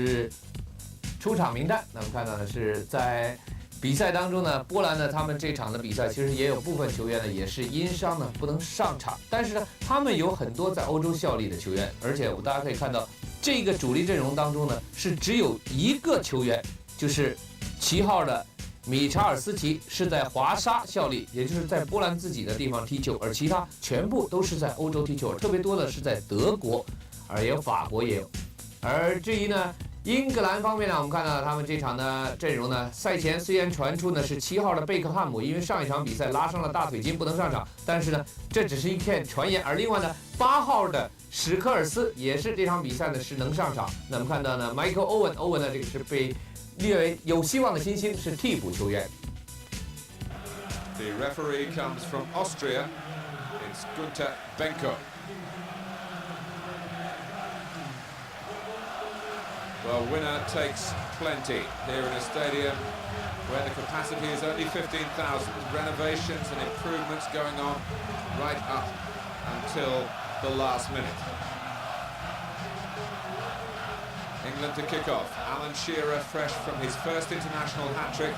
是出场名单。那我们看到的是在比赛当中呢，波兰呢，他们这场的比赛其实也有部分球员呢也是因伤呢不能上场，但是呢，他们有很多在欧洲效力的球员，而且大家可以看到这个主力阵容当中呢是只有一个球员，就是7号的米查尔斯奇是在华沙效力，也就是在波兰自己的地方踢球，而其他全部都是在欧洲踢球，特别多的是在德国，而也有法国也有。而至于呢，英格兰方面呢，我们看到他们这场的阵容呢，赛前虽然传出呢是7号的贝克汉姆，因为上一场比赛拉伤了大腿筋不能上场，但是呢，这只是一片传言。而另外呢，8号的史科尔斯也是这场比赛呢是能上场。那我们看到呢，Michael Owen 呢这个是被列为有希望的新星，是替补球员。The referee comes from Austria. It's Günther Benkö. Well, winner takes plenty here in a stadium where the capacity is only 15,000. Renovations and improvements going on right up until the last minute. England to kick off. Alan Shearer, fresh from his first international hat-trick,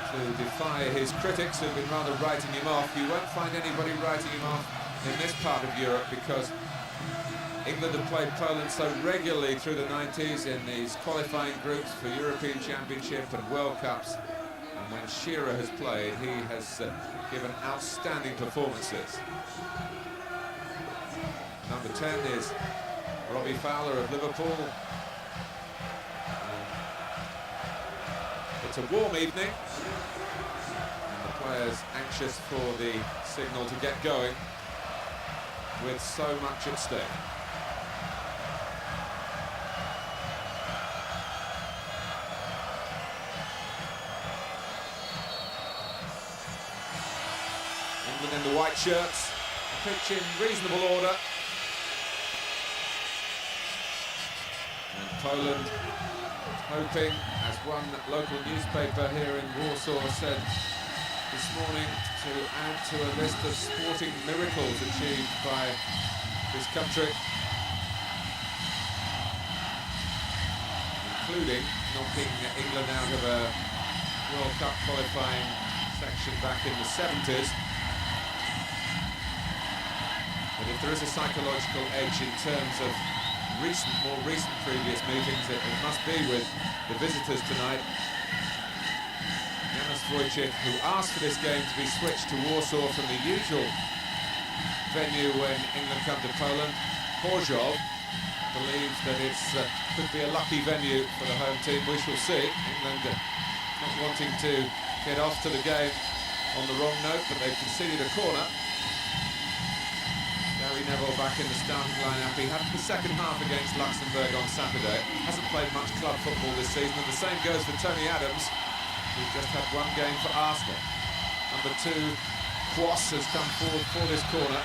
to defy his critics who've been rather writing him off. You won't find anybody writing him off in this part of Europe because England have played Poland so regularly through the 90s in these qualifying groups for European Championship and World Cups. And when Shearer has played, he has given outstanding performances. Number 10 is Robbie Fowler of Liverpool. It's a warm evening, and the players anxious for the signal to get going with so much at stake. England in the white shirts, pitch in reasonable order. And Poland hoping, as one local newspaper here in Warsaw said this morning, to add to a list of sporting miracles achieved by this country, including knocking England out of a World Cup qualifying section back in the 70s. But if there is a psychological edge in terms of more recent previous meetings, it must be with the visitors tonight. Janusz Wojcik, who asked for this game to be switched to Warsaw from the usual venue when England come to Poland, Borzov believes that it could be a lucky venue for the home team. We shall see. England not wanting to get off to the game on the wrong note, but they've conceded a corner. Gary Neville back in the starting lineup. He had the second half against Luxembourg on Saturday. Hasn't played much club football this season, and the same goes for Tony Adams, who's just had one game for Arsenal. Number 2, Quos, has come forward for this corner.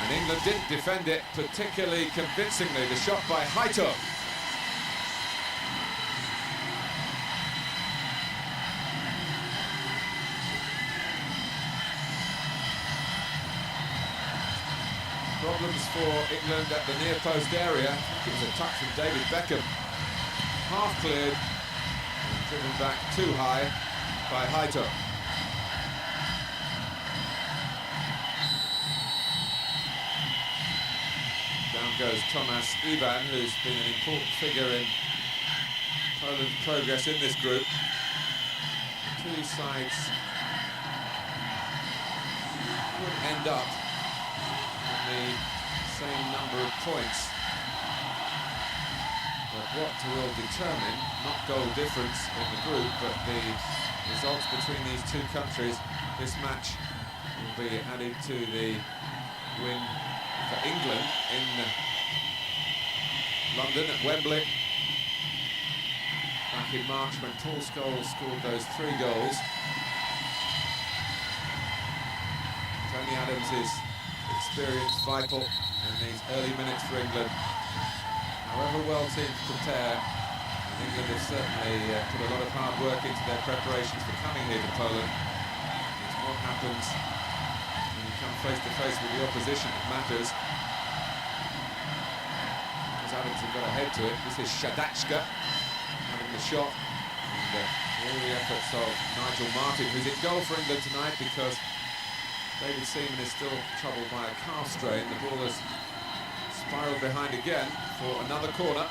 And England didn't defend it particularly convincingly. The shot by Haito. Problems for England at the near post area. It was a touch from David Beckham. Half cleared and driven back too high by Haito. Down goes Tomasz Iwan, who's been an important figure in Poland's progress in this group. Two sides could end up the same number of points, but what will determine, not goal difference in the group, but the results between these two countries, this match will be added to the win for England in London at Wembley back in March when Paul Scholes scored those 3 goals. Tony Adams is experience vital in these early minutes for England. However well teams prepare, England have certainly put a lot of hard work into their preparations for coming here to Poland. It's what happens when you come face to face with the opposition that matters. Southampton have got ahead to it. This is Shadachka having the shot. And all the efforts of Nigel Martin, who's in goal for England tonight because David Seaman is still troubled by a calf strain. The ball has spiralled behind again for another corner.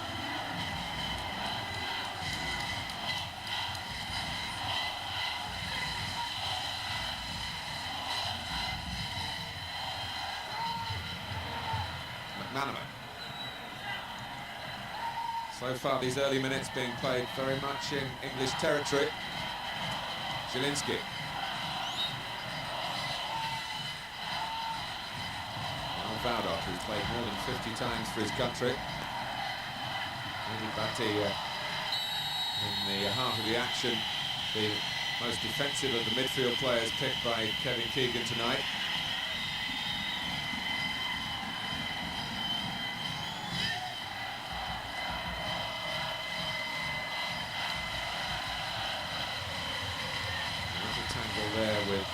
McManaman. So far these early minutes being played very much in English territory. Zielinski. Vardok, who's played more than 50 times for his country. Maybe Batty in the heart of the action, the most defensive of the midfield players picked by Kevin Keegan tonight. There's a tangle there with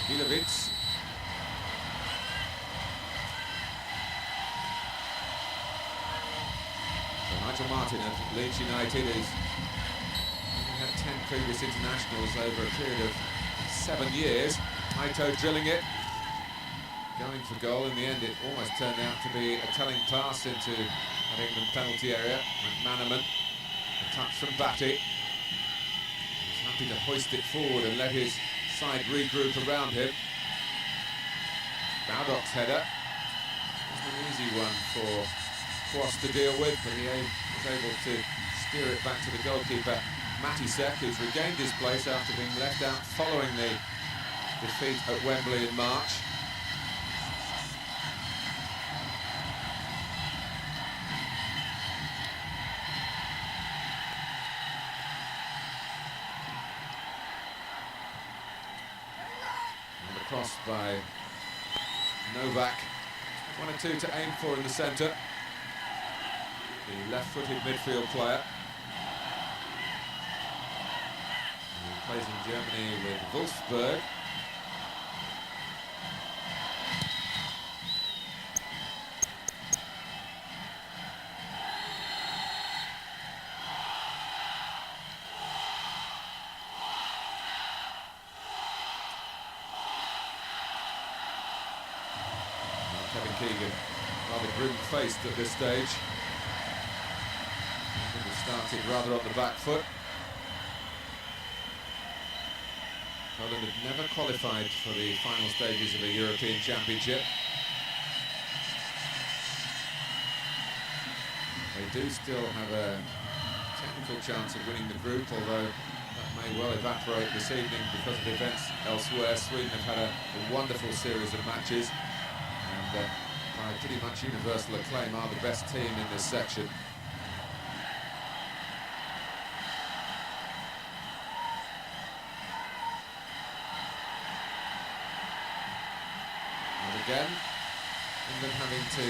Gilovic. Nigel Martin of Leeds United has only had 10 previous internationals over a period of 7 years. Haito drilling it, going for goal. In the end, it almost turned out to be a telling pass into an England penalty area. McManaman, a touch from Batty. He's happy to hoist it forward and let his side regroup around him. Bowdock's header. Wasn't an easy one for Quas to deal with, but he was able to steer it back to the goalkeeper, Matisek, who's regained his place after being left out following the defeat at Wembley in March. And the cross by Novak. 1 or 2 to aim for in the centre. The left-footed midfield player. He plays in Germany with Wolfsburg. Kevin Keegan rather grim-faced at this stage. Started rather on the back foot. Poland had never qualified for the final stages of a European Championship. They do still have a technical chance of winning the group, although that may well evaporate this evening because of events elsewhere. Sweden have had a wonderful series of matches and by pretty much universal acclaim are the best team in this section. Again, England having to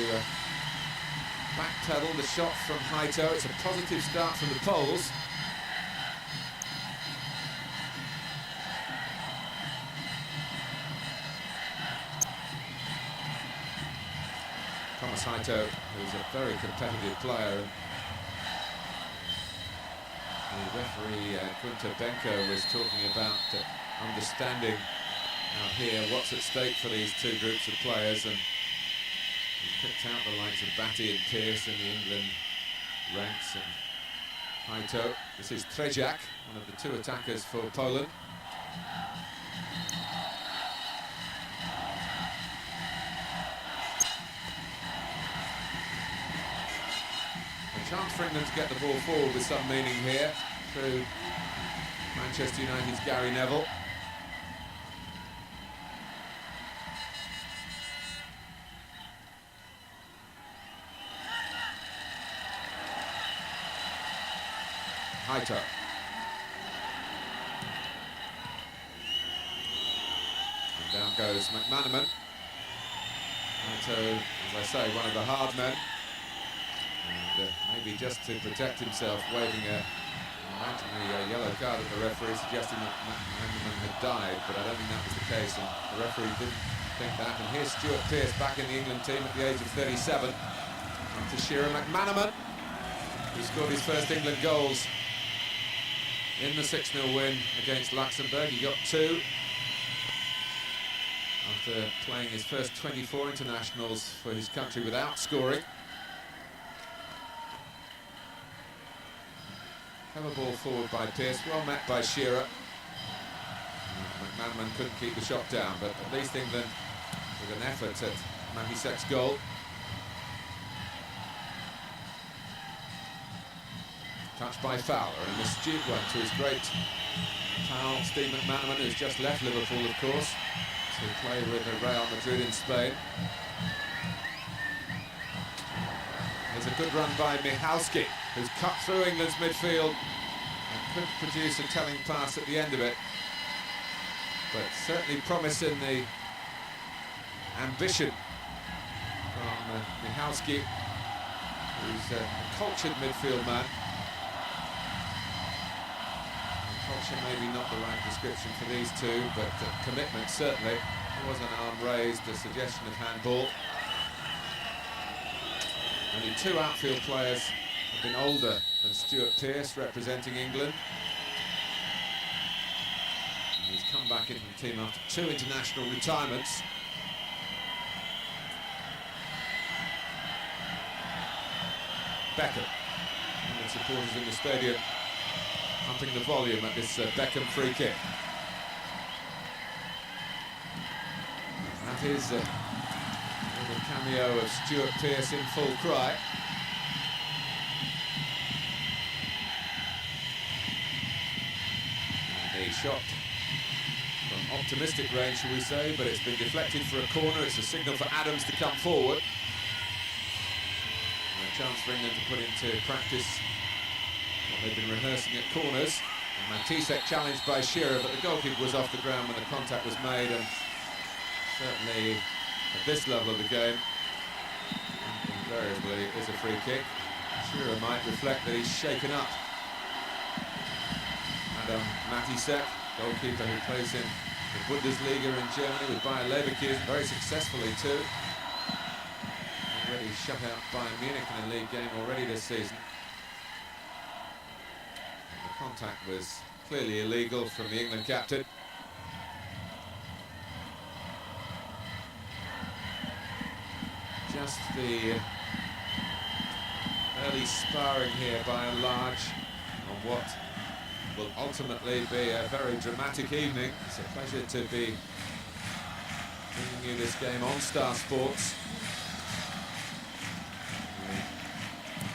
backpedal the shot from Haito. It's a positive start from the Poles. Thomas Haito, who's a very competitive player. The referee, Günther Benkö, was talking about understanding out here what's at stake for these two groups of players, and he's picked out the likes of Batty and Pearce in the England ranks, and Haito. This is Trejak, one of the two attackers for Poland. A chance for England to get the ball forward with some meaning here through Manchester United's Gary Neville. Haito. And down goes McManaman. Haito, as I say, one of the hard men. And maybe just to protect himself, waving an imaginary yellow card at the referee, suggesting that McManaman had died, but I don't think that was the case, and the referee didn't think that. And here's Stuart Pearce back in the England team at the age of 37. To Shearer. McManaman, who scored his first England goals in the 6-0 win against Luxembourg. He got 2 after playing his first 24 internationals for his country without scoring. Clever ball forward by Pearce, well met by Shearer. McManaman couldn't keep the shot down, but at least England with an effort at Matty Sek's goal. Touched by Fowler, and an astute one to his great pal, Steve McManaman, who's just left Liverpool, of course, to play with Real Madrid in Spain. There's a good run by Michalski, who's cut through England's midfield and couldn't produce a telling pass at the end of it. But certainly promising the ambition from Michalski, who's a cultured midfield man. Culture maybe not the right description for these two, but commitment certainly. There was an arm raised, a suggestion of handball. Only 2 outfield players have been older than Stuart Pearce representing England. And he's come back into the team after 2 international retirements. Benkö, and supporters in the stadium pumping the volume at this Beckham free kick. That is the cameo of Stuart Pearce in full cry. And a shot from optimistic range, shall we say, but it's been deflected for a corner. It's a signal for Adams to come forward. And a chance for England to put into practice what they've been rehearsing at corners. And Matty Sek challenged by Shearer, but the goalkeeper was off the ground when the contact was made, and certainly at this level of the game, invariably is a free kick. Shearer might reflect that he's shaken up. And Matty Sek, goalkeeper who plays in the Bundesliga in Germany with Bayer Leverkusen, very successfully too. Already shut out Bayern Munich in a league game already this season. Contact was clearly illegal from the England captain. Just the early sparring here by and large on what will ultimately be a very dramatic evening. It's a pleasure to be bringing you this game on Star Sports.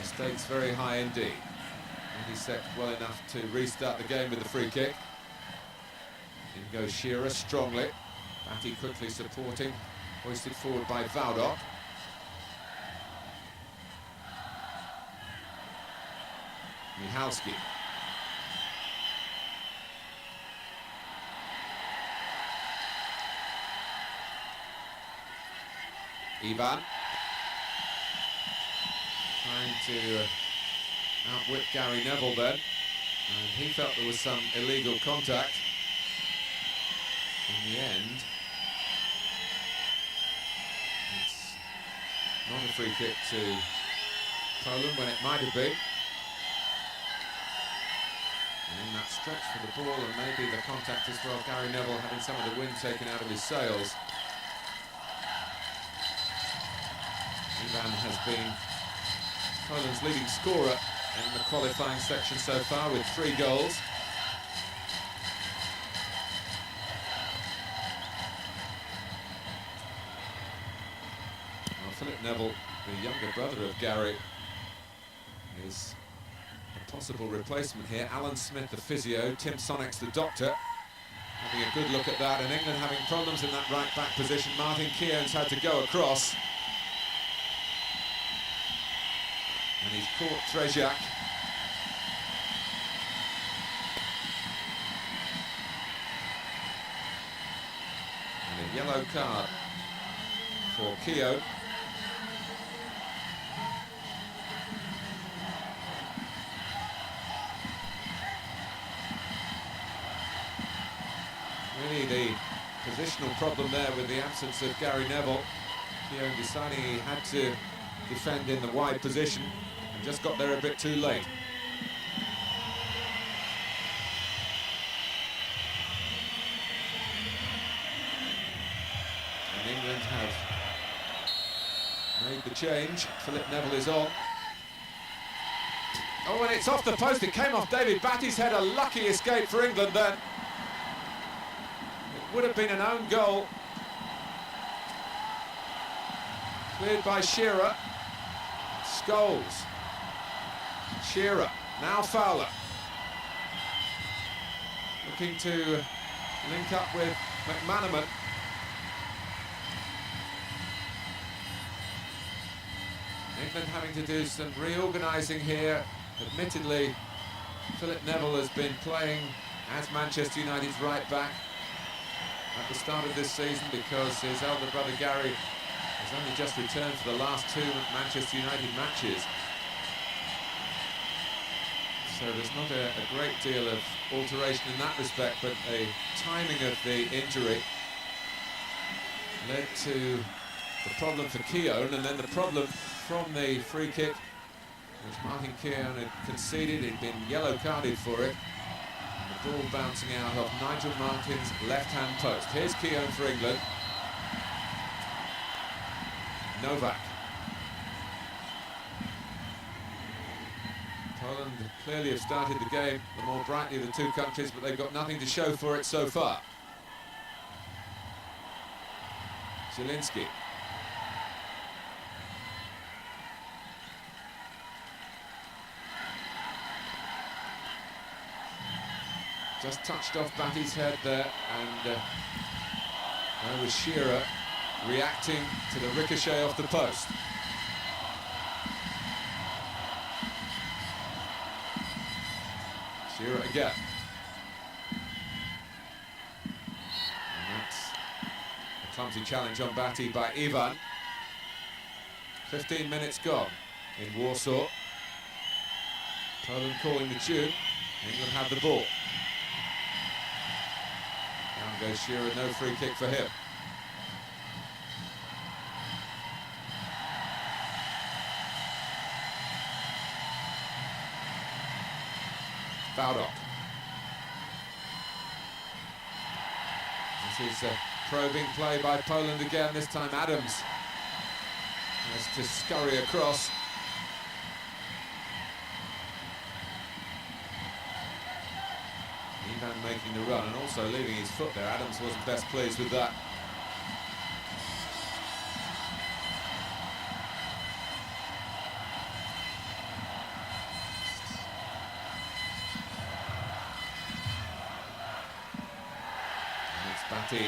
The stakes very high indeed. He's set well enough to restart the game with the free kick. In goes Shearer strongly. Matty quickly supporting, hoisted forward by Valdok. Michalski. Ivan. Trying to outwit Gary Neville then, and he felt there was some illegal contact. In the end, it's not a free kick to Poland when it might have been. And in that stretch for the ball, and maybe the contact as well, Gary Neville having some of the wind taken out of his sails. Ivan has been Poland's leading scorer in the qualifying section so far with 3 goals. Well, Philip Neville, the younger brother of Gary, is a possible replacement here. Alan Smith, the physio, Tim Sonics, the doctor, having a good look at that, and England having problems in that right back position. Martin Keown's had to go across. And he's caught Trejak. And a yellow card for Keown. Really the positional problem there with the absence of Gary Neville. Keown deciding he had to defend in the wide position and just got there a bit too late. And England have made the change. Philip Neville is on. Oh, and it's off the post. It came off David Batty's head. A lucky escape for England then. It would have been an own goal. Cleared by Shearer. Scholes. Shearer. Now Fowler. Looking to link up with McManaman. England having to do some reorganising here. Admittedly, Philip Neville has been playing as Manchester United's right back at the start of this season because his elder brother Gary has only just returned for the last 2 Manchester United matches. So there's not a great deal of alteration in that respect, but the timing of the injury led to the problem for Keown, and then the problem from the free kick, which Martin Keown had conceded. He'd been yellow carded for it. And the ball bouncing out of Nigel Martin's left-hand post. Here's Keown for England. Novak. Poland clearly have started the game the more brightly of the two countries, but they've got nothing to show for it so far. Zielinski. Just touched off Batty's head there, and there was Shearer reacting to the ricochet off the post. Shearer again. And that's a clumsy challenge on Batty by Ivan. 15 minutes gone in Warsaw. Poland calling the tune. England have the ball. Down goes Shearer, no free kick for him. Valdok. This is a probing play by Poland again. This time Adams has to scurry across. Ivan making the run and also leaving his foot there. Adams wasn't best pleased with that. Batty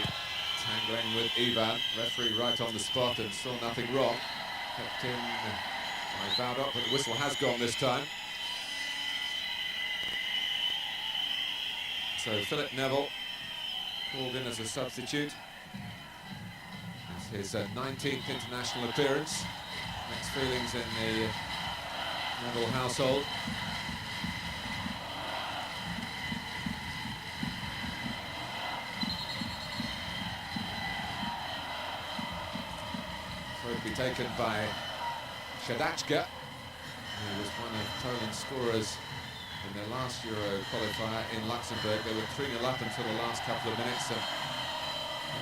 tangling with Ivan, referee right on the spot and saw nothing wrong. Kept in by Valdok, but the whistle has gone this time. So Philip Neville called in as a substitute. It's his 19th international appearance. Mixed feelings in the Neville household. To be taken by Shadachka, who was one of Poland's scorers in their last Euro qualifier in Luxembourg. They were 3-0 up until the last couple of minutes and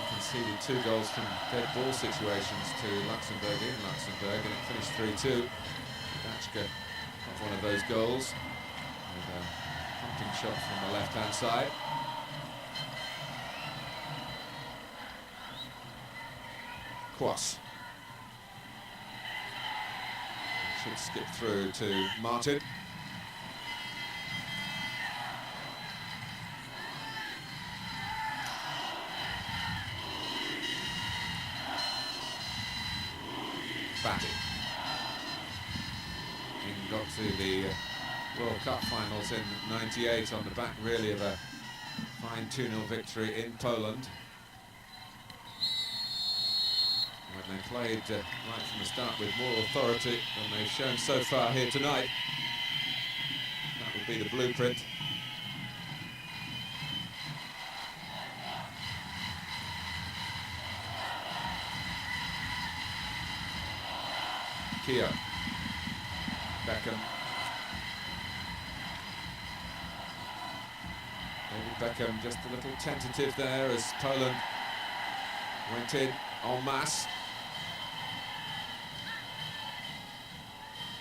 conceded 2 goals from dead ball situations to Luxembourg in Luxembourg, and it finished 3-2. Shadachka got one of those goals with a pumping shot from the left-hand side. Kwas. Should skip through to Martin. Batty. England got to the World Cup finals in '98 on the back really of a fine 2-0 victory in Poland. When they played right from the start with more authority than they've shown so far here tonight. That would be the blueprint. Keo. Beckham. David Beckham just a little tentative there as Poland went in en masse.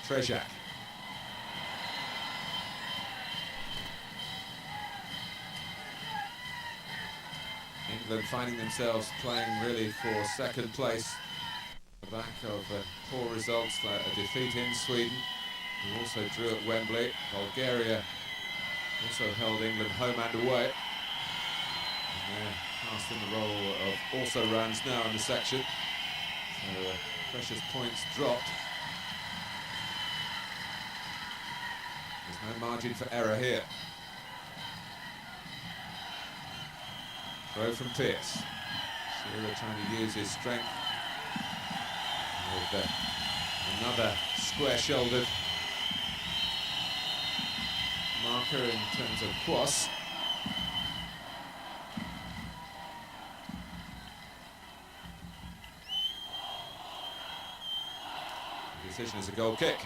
Trzeciak. England finding themselves playing really for second place. The back of poor results, a defeat in Sweden, who also drew at Wembley. Bulgaria also held England home and away. And they're cast in the role of also-rans now in the section. So precious points dropped. There's no margin for error here. Throw from Pearce. Shearer trying to use his strength. With another square-shouldered marker in terms of Quos. The decision is a goal kick.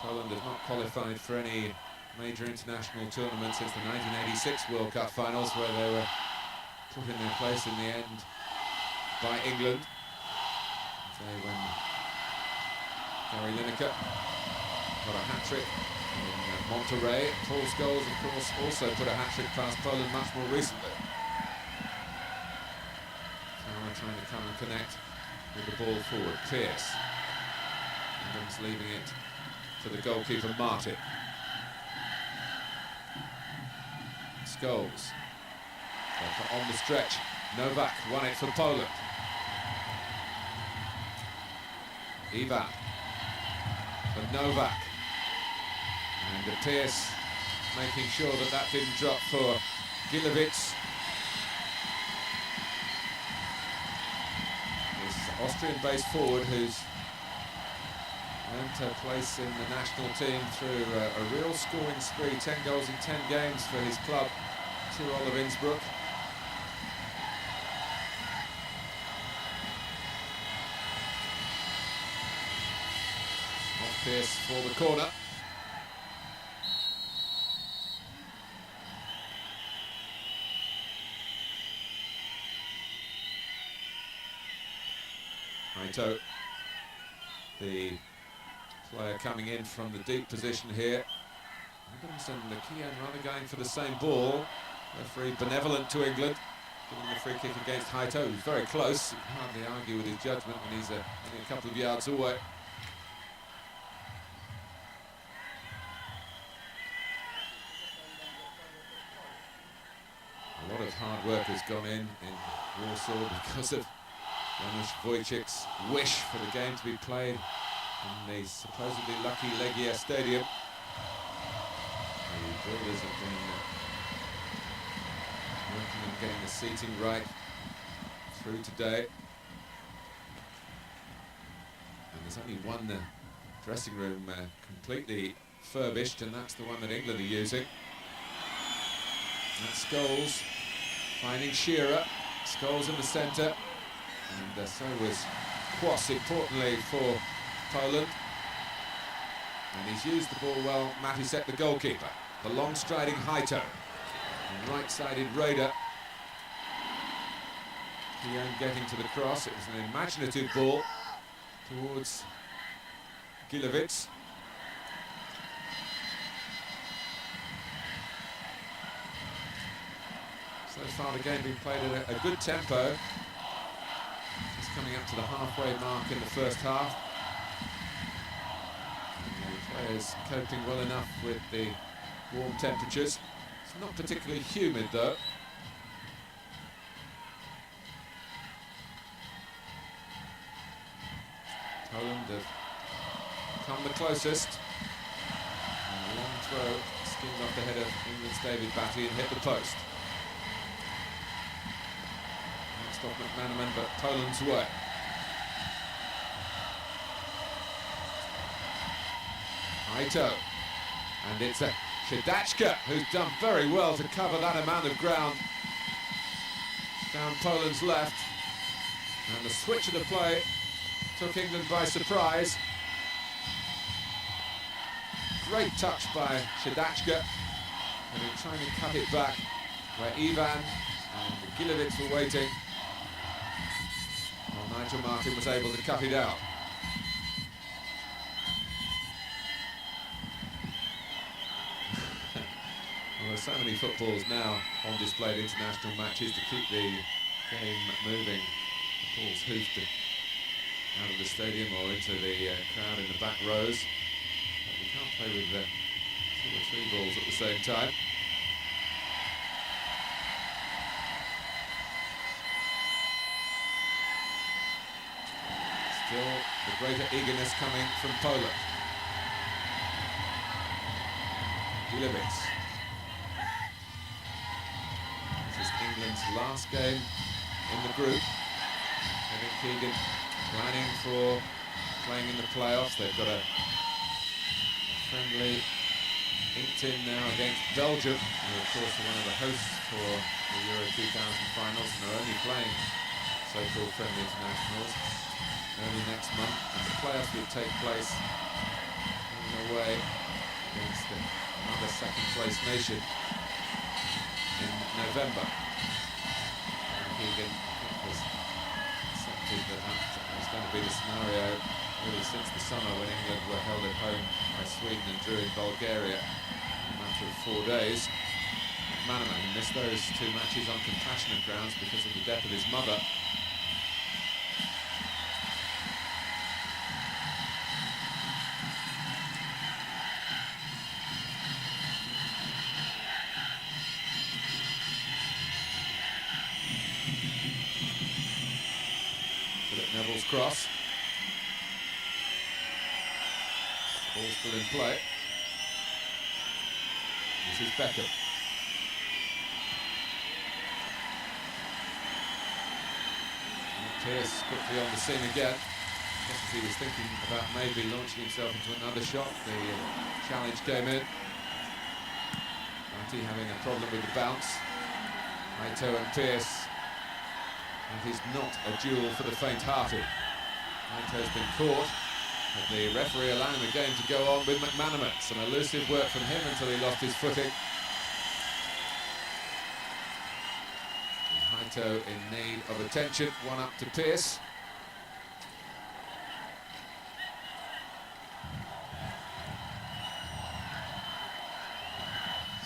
Poland has not qualified for any major international tournament since the 1986 World Cup finals, where they were put in their place in the end by England. So when Gary Lineker got a hat-trick in Monterrey. Paul's goals, of course, also put a hat-trick past Poland much more recently. Fowler trying to come and connect with the ball forward. Pearce. England's leaving it to the goalkeeper, Martin. Scholes. On the stretch, Novak won it for Poland. Ivan for Novak. And Pearce making sure that that didn't drop for Gilovic. This Austrian-based forward who's earned her place in the national team through a real scoring spree. 10 goals in 10 games for his club, Tirol of Innsbruck. Pearce for the corner. Haito, the player coming in from the deep position here. Adams and Lakian rather going for the same ball. Referee benevolent to England, giving the free kick against Haito, who's very close. You can hardly argue with his judgment when he's only a couple of yards away. A lot of hard work has gone in Warsaw because of Janusz Wojcik's wish for the game to be played in the supposedly lucky Legia Stadium. The builders have been working on getting the seating right through today. And there's only one dressing room completely furbished, and that's the one that England are using. That's Scholes finding Shearer. Scholes in the centre, and so was Quos, importantly for Poland. And he's used the ball well, Matusek, the goalkeeper. The long-striding Haito, and right-sided Raider. Keown getting to the cross. It was an imaginative ball towards Gilovic. So far the game being played at a good tempo. Just coming up to the halfway mark in the first half. And the players coping well enough with the warm temperatures. It's not particularly humid though. Poland have come the closest. And a long throw skimmed off the head of England's David Batty and hit the post. Off McManaman, but Poland's way. Haito, and it's Shedachka who's done very well to cover that amount of ground down Poland's left. And the switch of the play took England by surprise. Great touch by Shedachka. And they're trying to cut it back where Ivan and Gilovic were waiting. Well, Nigel Martin was able to cut it out. Well, there's so many footballs now on display at international matches to keep the game moving. The ball's hoofed out of the stadium or into the crowd in the back rows. But we can't play with 2 or 3 balls at the same time. Still the greater eagerness coming from Poland. Gilovic. This is England's last game in the group. Kevin Keegan planning for playing in the playoffs. They've got a friendly inked in now against Belgium, who of course are one of the hosts for the Euro 2000 finals and are only playing so-called friendly internationals early next month, and the playoffs will take place in a way against another second-place nation in November. And Keegan has accepted that was going to be the scenario really since the summer when England were held at home by Sweden and drew in Bulgaria in a matter of 4 days. McManaman missed those 2 matches on compassionate grounds because of the death of his mother. Neville's cross. Ball still in play. This is Benkö. Pierce quickly on the scene again. Just as he was thinking about maybe launching himself into another shot, the challenge came in. Marty having a problem with the bounce. Haito and Pierce. It is not a duel for the faint-hearted. Haito's been caught, but the referee allowing the game to go on with McManaman. Some elusive work from him until he lost his footing. And Haito in need of attention, 1 up to Pierce.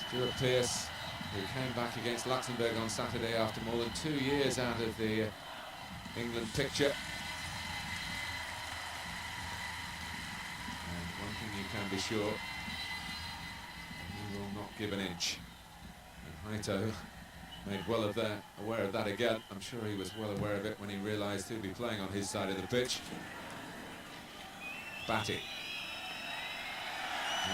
Stuart Pearce, who came back against Luxembourg on Saturday after more than 2 years out of the England picture. And one thing you can be sure, he will not give an inch. And Haito made well aware of that again. I'm sure he was well aware of it when he realised he'd be playing on his side of the pitch. Batty.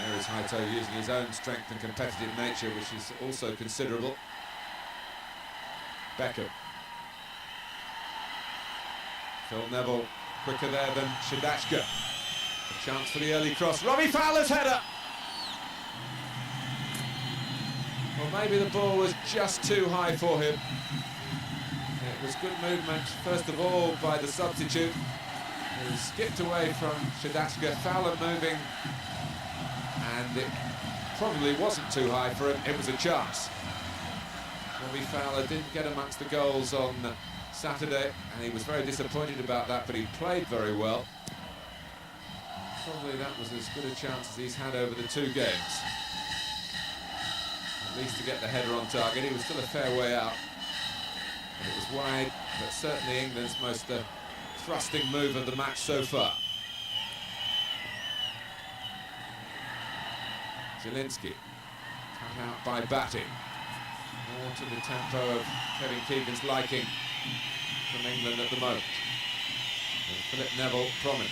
There is Haito using his own strength and competitive nature, which is also considerable. Benkö. Phil Neville quicker there than Shedachka. A chance for the early cross. Robbie Fowler's header! Well, maybe the ball was just too high for him. It was good movement, first of all, by the substitute. He skipped away from Shedachka. Fowler moving. And it probably wasn't too high for him, it was a chance. Robbie Fowler didn't get amongst the goals on Saturday, and he was very disappointed about that, but he played very well. Probably that was as good a chance as he's had over the 2 games. At least to get the header on target. He was still a fair way out. And it was wide, but certainly England's most thrusting move of the match so far. Zielinski, cut out by Batty. More to the tempo of Kevin Keegan's liking from England at the moment. And Philip Neville prominent.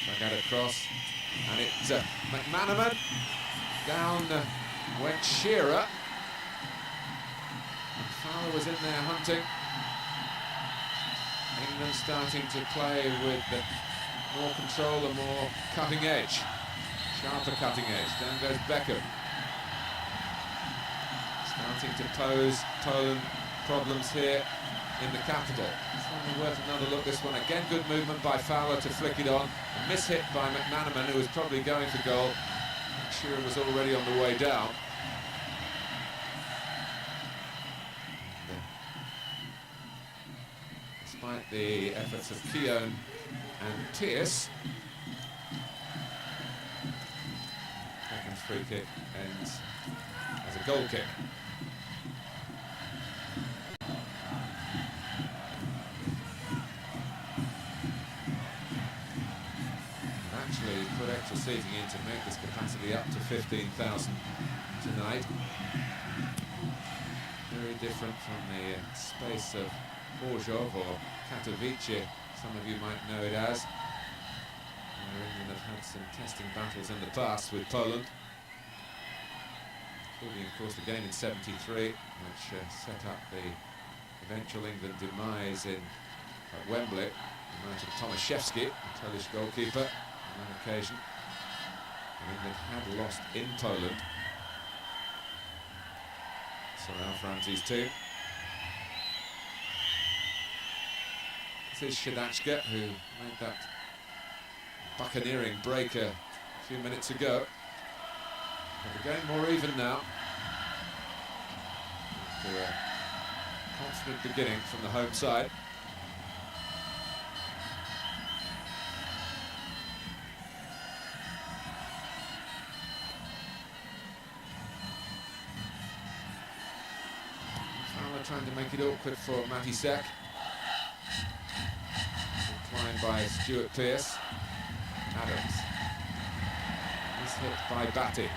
Back out across, and it's McManaman. Down went Shearer. And Fowler was in there hunting. England starting to play with more control and more cutting edge. Sharper cutting edge. Down goes Benkö. Starting to pose Poland problems here in the capital. It's only worth another look, this one. Again, good movement by Fowler to flick it on. A miss-hit by McManaman, who was probably going for goal. Shearer was already on the way down. Despite the efforts of Keown and Pierce, second free kick ends as a goal kick. Actually put extra seating in to make this capacity up to 15,000 tonight. Very different from the space of Borzov or Katowice, some of you might know it as. Where England have had some testing battles in the past with Poland. Including, of course, the game in '73, which set up the eventual England demise at Wembley. The night of Tomaszewski, the Polish goalkeeper, on that occasion. And England had lost in Poland. So Alf Ramsey's team. This is Shadachka, who made that buccaneering break a few minutes ago. But the game more even now. After a confident beginning from the home side. Fowler trying to make it awkward for Matisek. Declined by Stuart Pearce. Adams. This hit by Batty.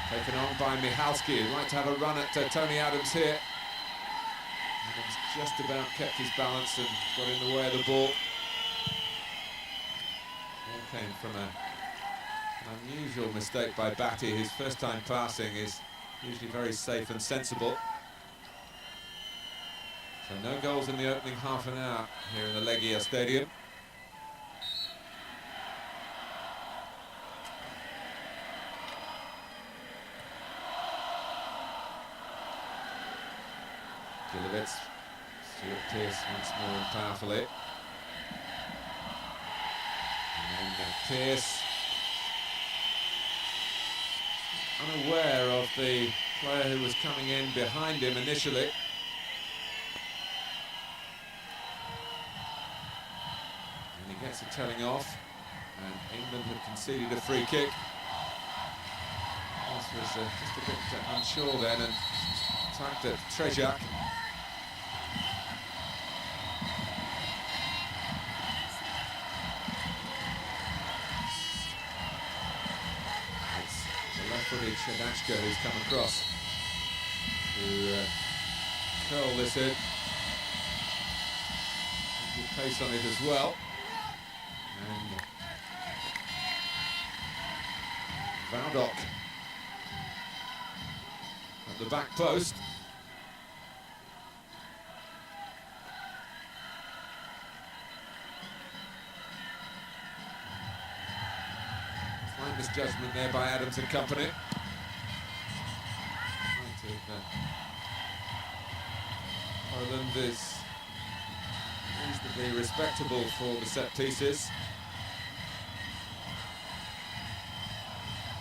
Taken on by Michalski, who'd like to have a run at Tony Adams here. Adams just about kept his balance and got in the way of the ball. All came from an unusual mistake by Batty. His first time passing is usually very safe and sensible. So no goals in the opening half an hour here in the Legia Stadium. Gilovitz, Stuart Pearce once more and powerfully. And then Pearce, unaware of the player who was coming in behind him initially. And he gets a telling off, and England had conceded a free kick. This was just a bit unsure then, and tagged at Trejak. Left-footed Shadachka who's come across to curl this in. Good pace on it as well. And Valdok at the back post. Slight misjudgment there by Adams and company. Poland is reasonably respectable for the set pieces.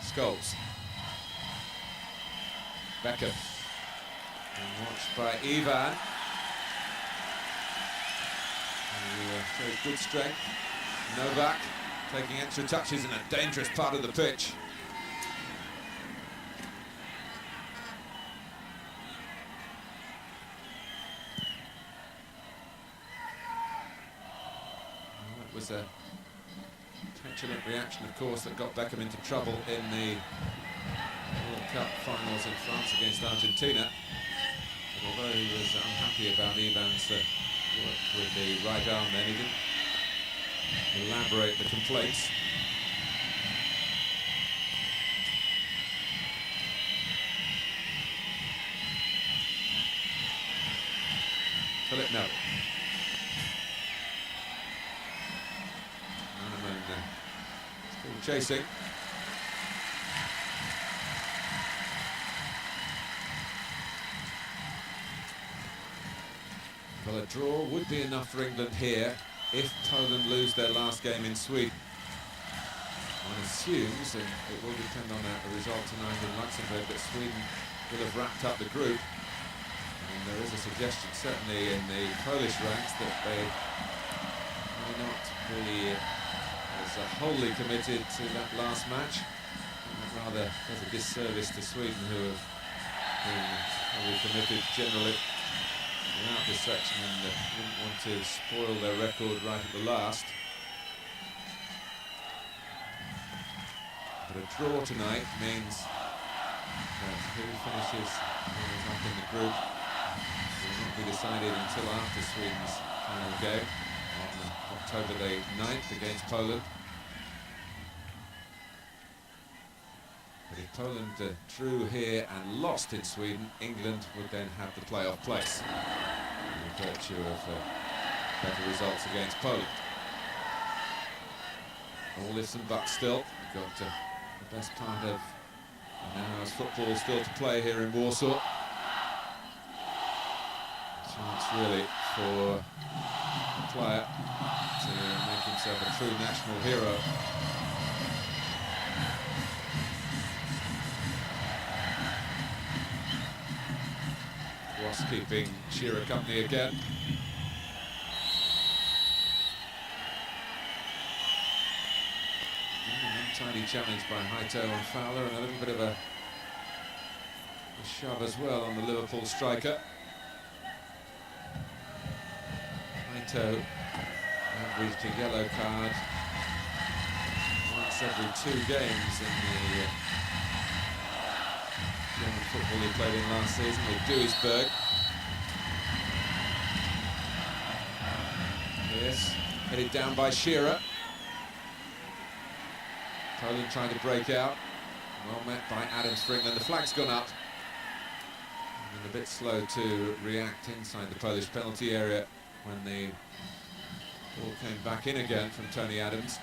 Scholes. Benkö. And watched by Ivan. Who shows good strength. Novak taking extra touches in a dangerous part of the pitch. Well, it was a petulant reaction, of course, that got Beckham into trouble in the World Cup finals in France against Argentina. But although he was unhappy about Ivan's work with the right arm then, he didn't elaborate the complaints. Philip Neville. Still chasing. Well, a draw would be enough for England here if Poland lose their last game in Sweden. One assumes, and it will depend on a result tonight in Luxembourg, that Sweden will have wrapped up the group. And there is a suggestion, certainly in the Polish ranks, that they may not be as wholly committed to that last match. Rather, there's a disservice to Sweden, who have been wholly committed generally throughout this section, and wouldn't want to spoil their record right at the last. But a draw tonight means that who finishes up in the group will not be decided until after Sweden's final game on October the 9th against Poland. But if Poland drew here and lost in Sweden, England would then have the playoff place, in virtue of better results against Poland. All ifs and buts still. We've got the best part of an hour's football still to play here in Warsaw. Chance really for a player to make himself a true national hero. Wojska keeping Shearer company again. Tiny challenge by Haito on Fowler, and a little bit of a shove as well on the Liverpool striker. Haito averaged a yellow card once every 2 games in the German football he played in last season with Duisburg. Yes, headed down by Shearer. Poland trying to break out. Well met by Adams for England. The flag's gone up. And a bit slow to react inside the Polish penalty area when the ball came back in again from Tony Adams.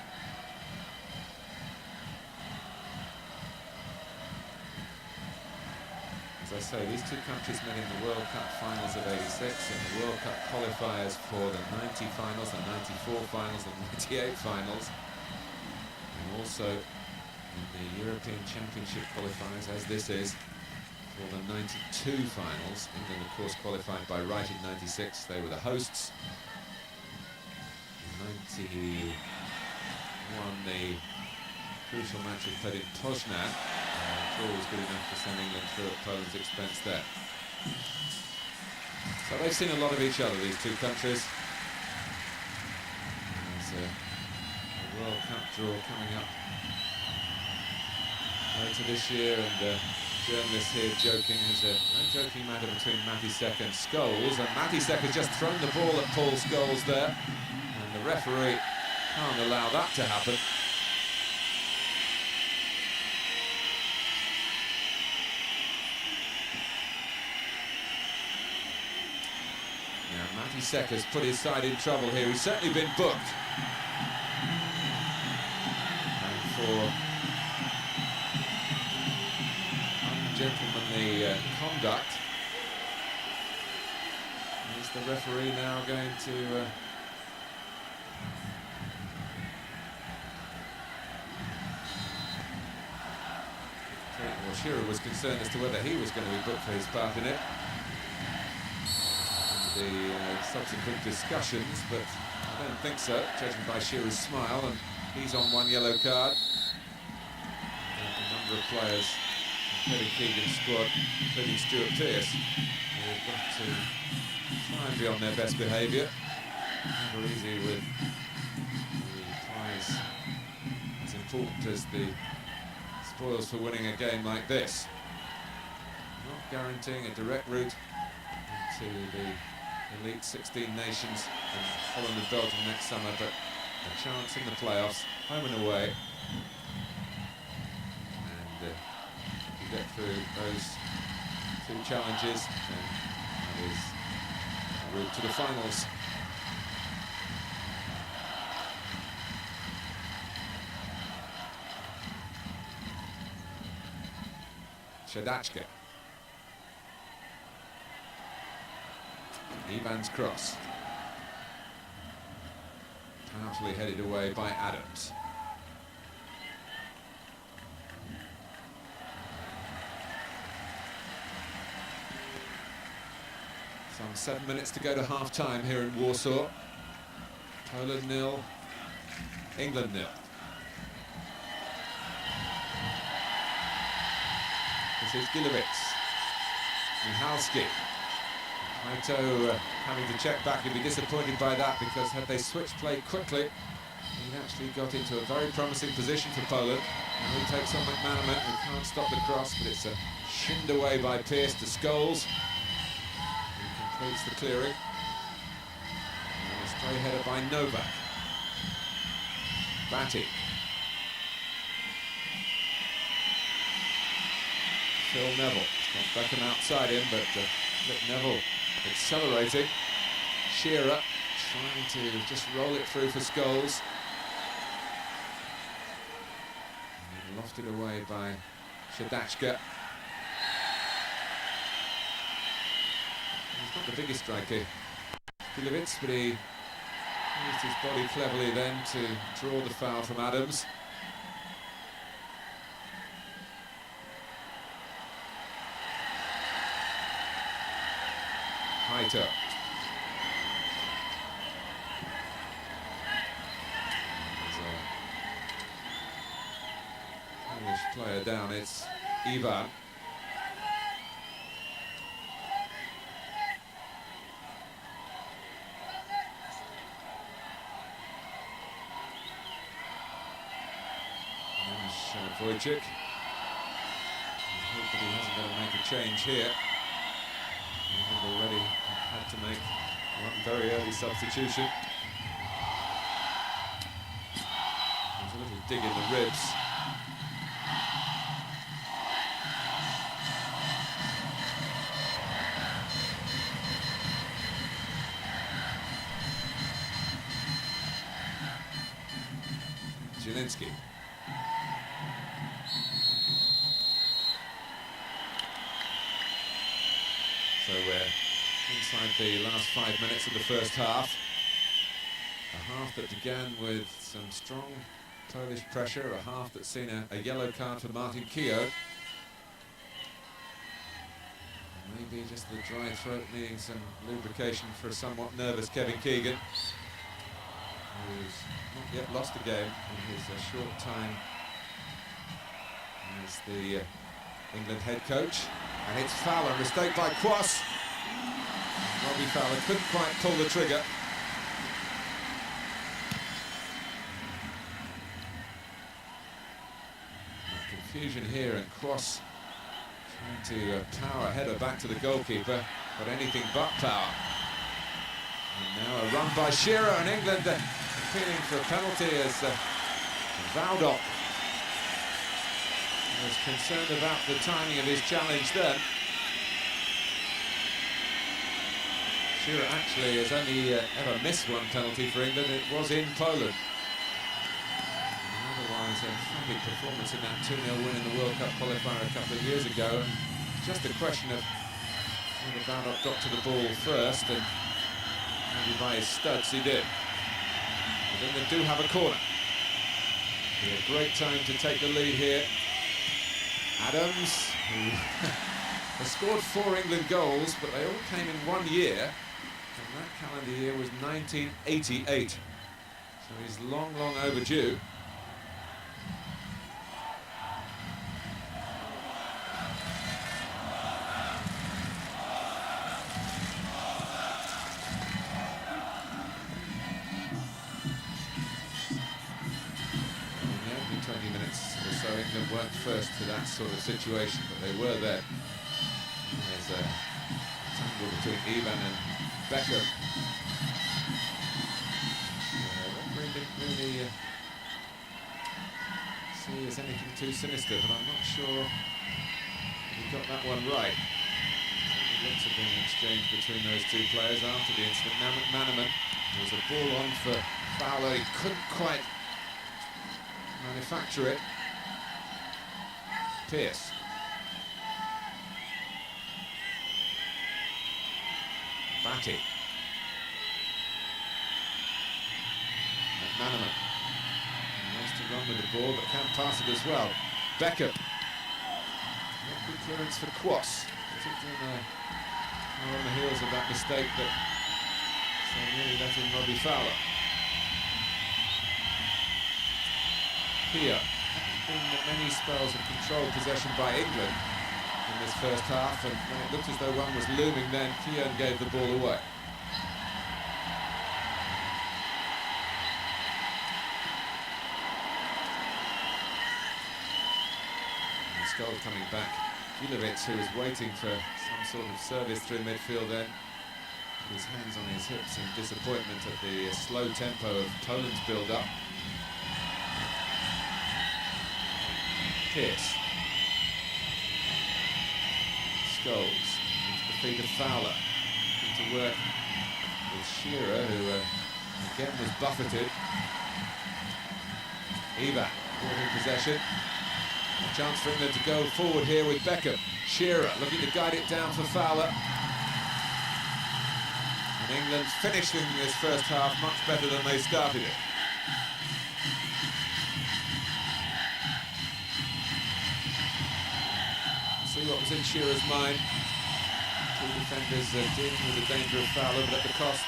As I say, these two countries met in the World Cup finals of '86 and the World Cup qualifiers for the '90 finals, the '94 finals, and '98 finals. And also in the European Championship qualifiers, as this is, for the '92 finals. England, of course, qualified by right in '96. They were the hosts. In '91, the crucial match was played in Poznan. Draw was good enough to send England through at Poland's expense there. So they've seen a lot of each other, these two countries. There's a World Cup draw coming up later this year, and the journalist here joking, there's no joking matter between Matisek and Scholes, and Matisek has just thrown the ball at Paul Scholes there, and the referee can't allow that to happen. Matisek has put his side in trouble here. He's certainly been booked. And for ungentlemanly conduct, is the referee now going to well, Shearer was concerned as to whether he was going to be booked for his part in it. The subsequent discussions, but I don't think so, judging by Shearer's smile, and he's on 1 yellow card. And a number of players in Kevin Keegan's squad, including Stuart Pearce, who have got to try and be on their best behaviour. Never easy with the prize as important as the spoils for winning a game like this. Not guaranteeing a direct route into the Elite 16 nations and Holland and Belgium next summer, but a chance in the playoffs, home and away. And if you get through those 2 challenges, then that is a route to the finals. Shadachka. Ivan's cross. Powerfully headed away by Adams. Some 7 minutes to go to half-time here in Warsaw. Poland 0, England 0. This is Gilewicz. Michalski. Haito having to check back. He'd be disappointed by that, because had they switched play quickly, he'd actually got into a very promising position for Poland. Now he takes on McManaman, who can't stop the cross, but it's shinned away by Pearce to Scholes. He completes the clearing. And a stray header by Novak. Batty. Phil Neville. Got Beckham outside him, but Neville accelerating. Shearer trying to just roll it through for Scholes. And lofted away by Shadachka. He's not the biggest striker, Gilewicz, but he used his body cleverly then to draw the foul from Adams. Haito. Polish player down, it's Ivan. Wojciech. I hope that he hasn't got to make a change here. He's already had to make one very early substitution. There's a little dig in the ribs. Zielinski. So we're inside the last 5 minutes of the first half. A half that began with some strong Polish pressure, a half that's seen a yellow card for Martin Keogh. Maybe just the dry throat needing some lubrication for a somewhat nervous Kevin Keegan, who's not yet lost a game in his short time as the England head coach. And it's Fowler, a mistake by Quas. Robbie Fowler couldn't quite pull the trigger. Confusion here, and Quas trying to power a header back to the goalkeeper, but anything but power. And now a run by Shearer, and England appealing for a penalty as Valdok was concerned about the timing of his challenge then. Shearer actually has only ever missed one penalty for England. It was in Poland. Otherwise, a frantic performance in that 2-0 win in the World Cup qualifier a couple of years ago. And just a question of whether Valdok got to the ball first, and maybe by his studs he did. But then they do have a corner. A great time to take the lead here. Adams, who has scored 4 England goals, but they all came in 1 year, and that calendar year was 1988. So he's long, long overdue. So England weren't first to that sort of situation, but they were there. There's a tangle between Ivan and Benkö. Didn't really see as anything too sinister, but I'm not sure he got that one right. Lots of being exchanged between those two players after the incident. Now McManaman, there was a ball on for Fowler, he couldn't quite manufacture it. Pearce. Batty. McManaman. He wants to run with the ball, but can't pass it as well. Benkö. Not good clearance for Quos. On the heels of that mistake that so nearly let in Robbie Fowler. Here, haven't been many spells of controlled possession by England in this first half, and when it looked as though one was looming, then Kian gave the ball away. And Skull coming back. Günther, who was waiting for some sort of service through midfield then, his hands on his hips in disappointment at the slow tempo of Poland's build-up. Pierce. Scholes into the feet of Fowler. To work with Shearer, who again was buffeted. Ivan brought in possession. A chance for England to go forward here with Benkö. Shearer looking to guide it down for Fowler. And England finishing this first half much better than they started it. See what was in Shearer's mind. Two defenders dealing with the danger of Fowler, but at the cost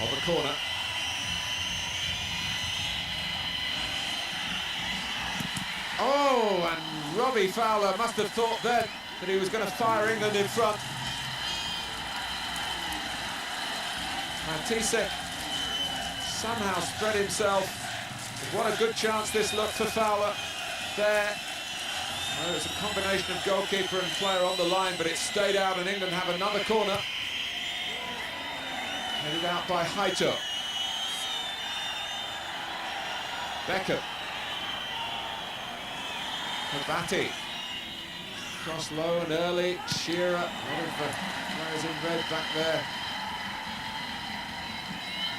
of a corner. Oh, and Robbie Fowler must have thought then that he was going to fire England in front. Matisse somehow spread himself. What a good chance this looked for Fowler there. Well, it's a combination of goalkeeper and player on the line, but it stayed out, and England have another corner. Headed out by Haito. Benkö. Kabati. Cross low and early. Shearer. A lot of players in red back there.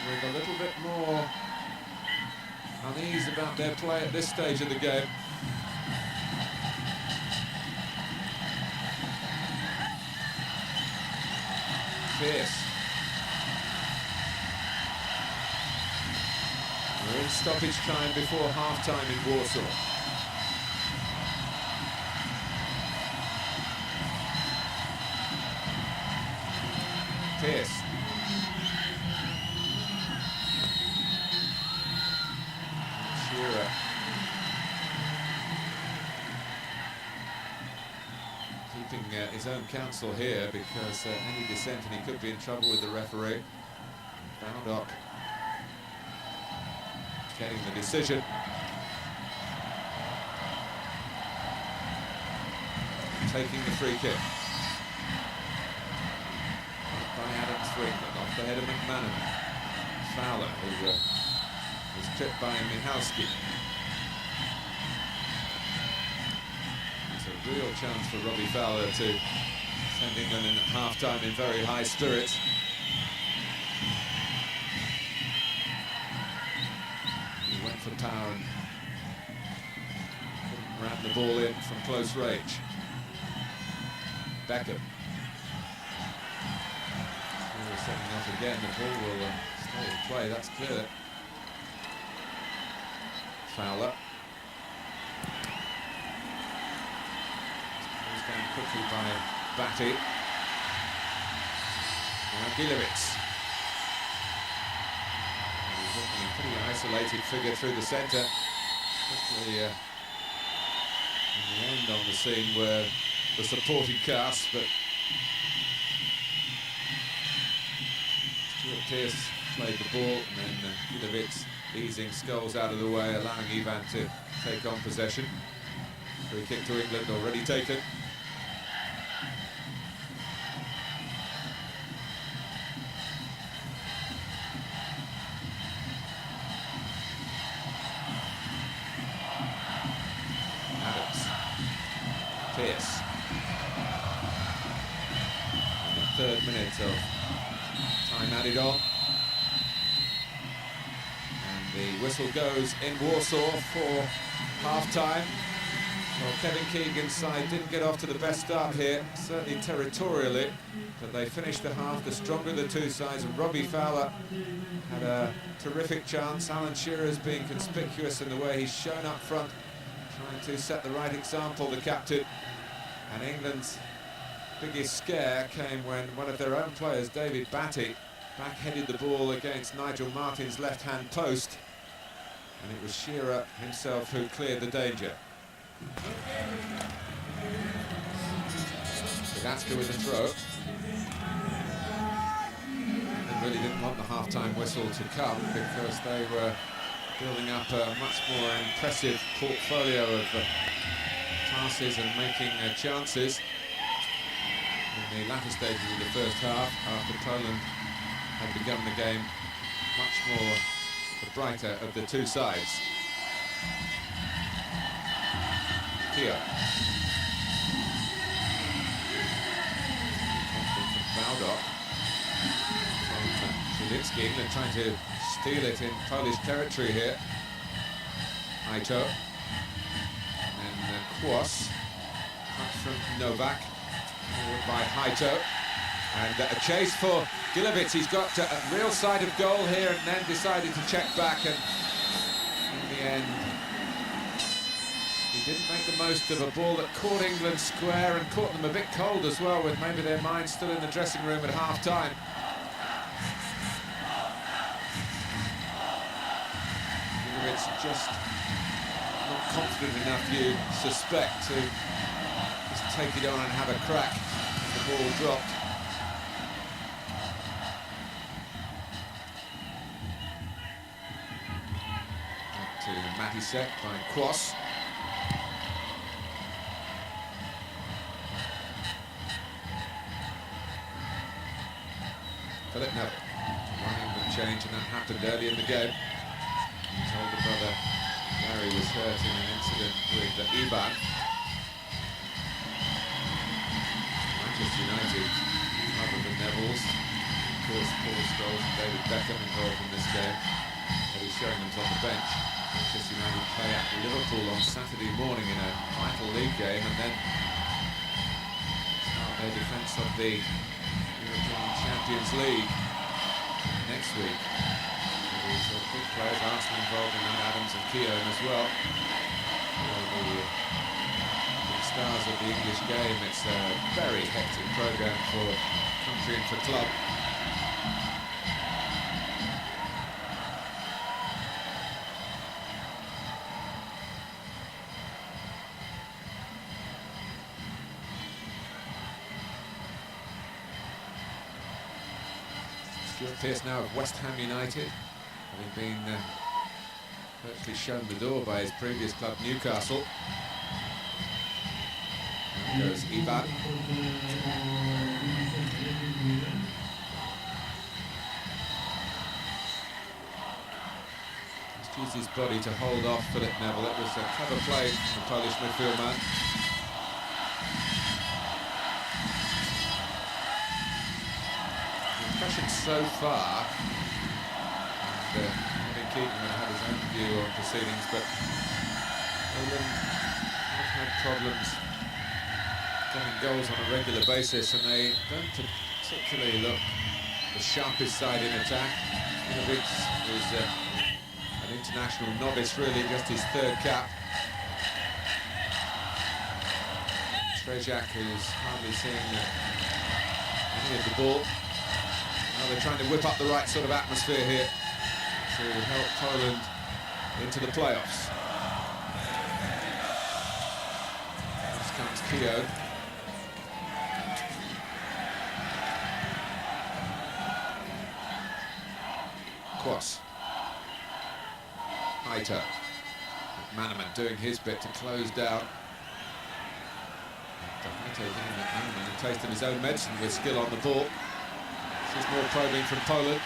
With a little bit more unease about their play at this stage of the game. Pierce. We're in stoppage time before half-time in Warsaw. Pierce. Shearer. Keeping his own counsel here because any dissent and he could be in trouble with the referee. Baldock getting the decision. Taking the free kick. By Adams for England, off the head of McManaman. Fowler, who was tripped by Michalski. It's a real chance for Robbie Fowler to send England in at half-time in very high spirits. He went for power and couldn't ram the ball in from close range. Benkö. Setting up again, the ball will stay in play, that's clear. Fowler. Goes down quickly by Batty. Now Günther. He's looking a pretty isolated figure through the centre. Quickly in the end on the scene where the supporting cast, but Pierce played the ball, and then Günther easing Scholes out of the way, allowing Ivan to take on possession. Free kick to England already taken. Adams. Pierce. In the third minute of time added on, and the whistle goes in Warsaw for half-time. Well, Kevin Keegan's side didn't get off to the best start here, certainly territorially, but they finished the half the stronger of the two sides, and Robbie Fowler had a terrific chance. Alan Shearer's being conspicuous in the way he's shown up front, trying to set the right example, the captain. And England's biggest scare came when one of their own players, David Batty, backheaded the ball against Nigel Martin's left-hand post, and it was Shearer himself who cleared the danger. Wojska with the throw. They really didn't want the half-time whistle to come because they were building up a much more impressive portfolio of passes and making chances in the latter stages of the first half, after Poland had begun the game much more the brighter of the two sides. Here. Baldok from Zielinski. England trying to steal it in Polish territory here. Aito. And then Kłos. Cut from Novak. Forward by Haito. And a chase for Gilevich. He's got a real side of goal here and then decided to check back, and in the end he didn't make the most of a ball that caught England square and caught them a bit cold as well, with maybe their minds still in the dressing room at half-time. Gilevich just not confident enough, you suspect, to just take it on and have a crack. The ball dropped. To Matisek by Kłos. Philip Neville, one England change, and that happened early in the game. His older brother Gary was hurt in an incident with Ivan. Manchester United, other than Neville's, of course Paul Scholes and David Beckham involved in this game, but he's showing them on the bench. Manchester United play at Liverpool on Saturday morning in a vital league game, and then start their defence of the European Champions League next week. There's big players, Arsenal involved in that, Adams and Keown as well. The stars of the English game. It's a very hectic programme for country and for club. Stuart Pearce now of West Ham United, having been virtually shown the door by his previous club, Newcastle. There goes Ivan. Just used his body to hold off Philip Neville. It was a clever play from the Polish midfield man. So far, and Kevin Keegan had his own view on proceedings, but England have had problems getting goals on a regular basis, and they don't particularly look the sharpest side in attack. Gilevich is an international novice, really, just his third cap. Trejak, who's hardly seeing any of the ball. Now they're trying to whip up the right sort of atmosphere here to help Poland into the playoffs. Next comes Keown. Kłos. Haito. McManaman doing his bit to close down. Haito getting McManaman and tasting his own medicine with skill on the ball. There's more probing from Poland.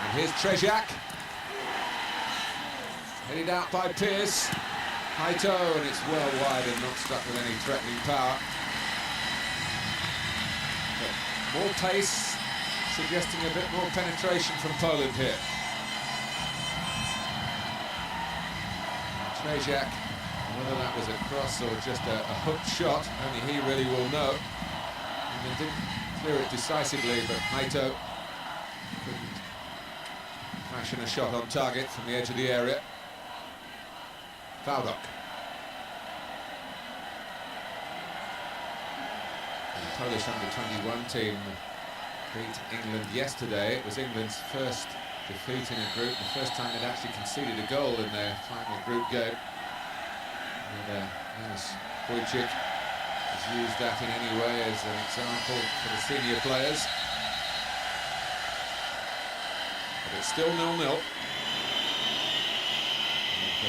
And here's Trejak. Headed out by Pearce. Haito, and it's well wide and not struck with any threatening power. But more pace, suggesting a bit more penetration from Poland here. Trejak, whether that was a cross or just a hooked shot, only he really will know. And they didn't clear it decisively, but Haito couldn't fashion a shot on target from the edge of the area. Valdok. The Polish under-21 team beat England yesterday. It was England's first defeat in a group, the first time they'd actually conceded a goal in their final group game. And Janusz Wojciech has used that in any way as an example for the senior players. But it's still 0-0.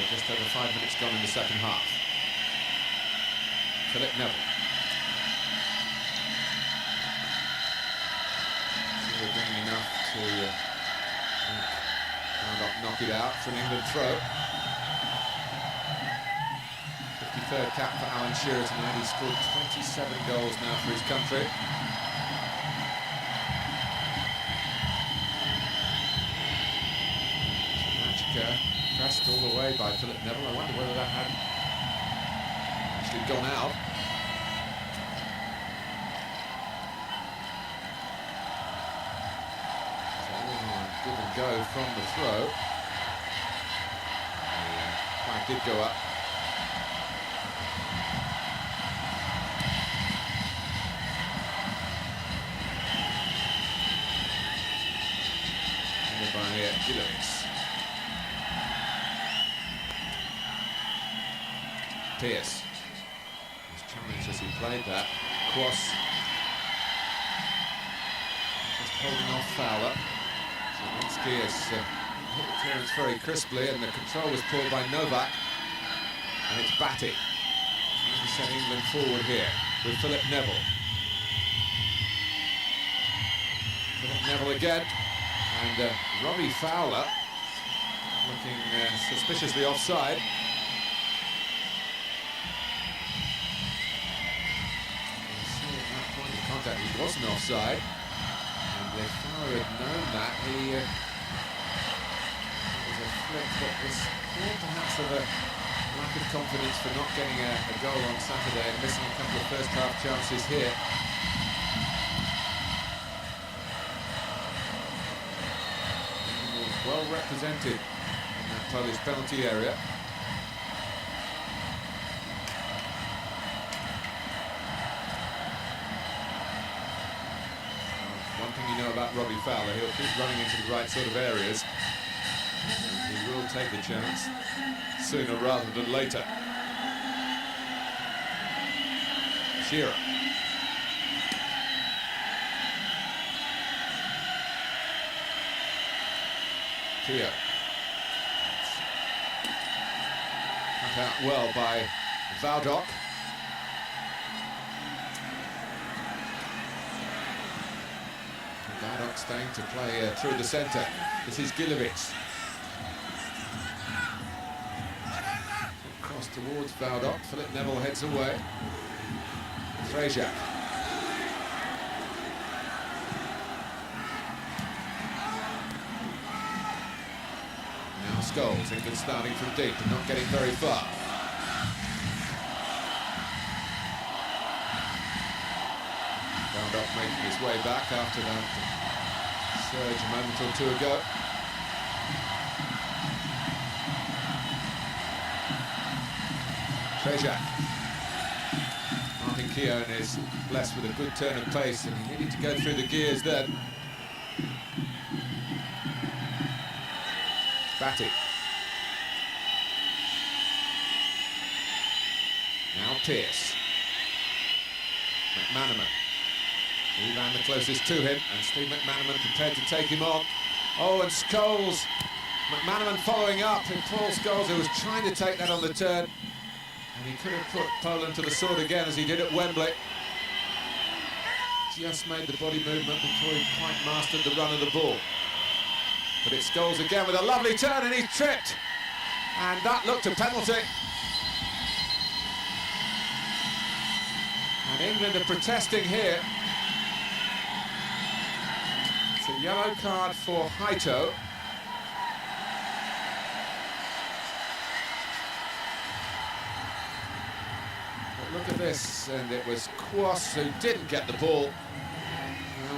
Just over 5 minutes gone in the second half. Philip Neville. We're doing enough to knock it out for an England throw. 53rd cap for Alan Shearer tonight. He's scored 27 goals now for his country. Pressed all the way by Philip Neville. I wonder whether that had actually gone out. Give and go from the throw. The flag did go up. And by Gilovic. Pierce was challenged as he played that. Cross just holding off Fowler. Zelensky has hit the clearance very crisply, and the control was pulled by Novak. And it's Batty. He sent England forward here with Philip Neville. Philip Neville again, and Robbie Fowler looking suspiciously offside. He wasn't offside, and if Fowler had known that, he was a flick that was perhaps of a lack of confidence for not getting a goal on Saturday and missing a couple of first half chances here. He was well represented in that Polish penalty area. About Robbie Fowler, he'll keep running into the right sort of areas. He will take the chance sooner rather than later. Shearer. Keogh. Cut out well by Valdok. Valdok staying to play through the centre. This is Gilovic. Cross towards Valdok. Philip Neville heads away. Trejak. Now Scholes. England starting from deep and not getting very far. Valdok making his way back after that surge a moment or two ago. Trejak. Martin Keown is blessed with a good turn of pace, and he needed to go through the gears then. Batty. Now Pierce. McManaman. He ran the closest to him, and Steve McManaman prepared to take him on. Oh, and Scholes. McManaman following up, and Paul Scholes, who was trying to take that on the turn. And he could have put Poland to the sword again, as he did at Wembley. Just made the body movement before he quite mastered the run of the ball. But it's Scholes again with a lovely turn, and he tripped. And that looked a penalty. And England are protesting here. It's a yellow card for Haito. look at this, and it was Quos who didn't get the ball.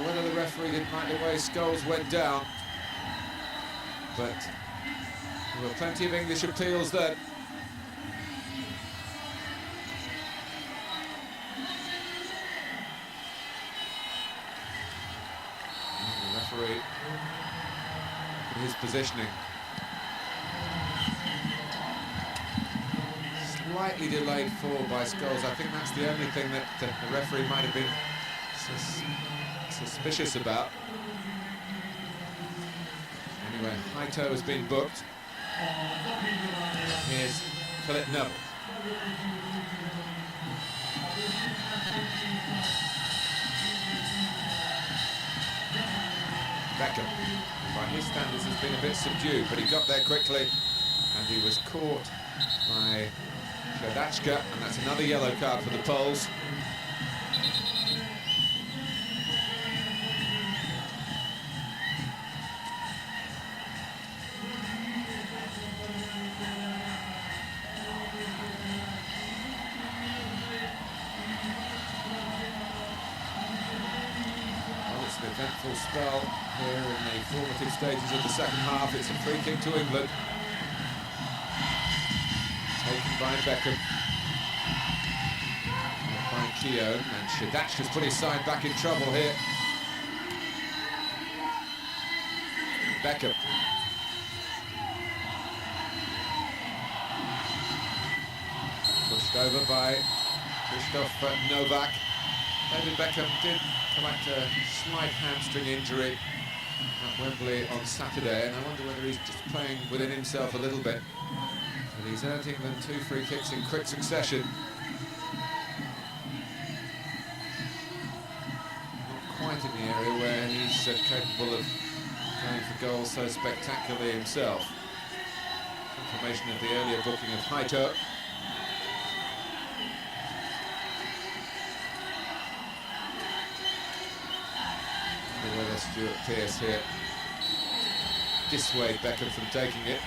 Whether the referee didn't like the way Scholes went down, but there were plenty of English appeals then. The referee, his positioning. Slightly delayed fall by Scholes. I think that's the only thing that the referee might have been suspicious about. Anyway, high toe has been booked. Here's Philip Neville. Benkö, by his standards, has been a bit subdued, but he got there quickly, and he was caught by Wojska, and that's another yellow card for the Poles. Eventful spell here in the formative stages of the second half. It's a free kick to England, taken by Benkö, by Keown, and Wojska's put his side back in trouble here. Benkö. Pushed over by Krzysztof Nowak. David Beckham did collect a slight hamstring injury at Wembley on Saturday, and I wonder whether he's just playing within himself a little bit. But he's earned England 2 free kicks in quick succession. Not quite in the area where he's capable of going for goals so spectacularly himself. Confirmation of the earlier booking of Haito. Whether Stuart Pearce here dissuade Beckham from taking it.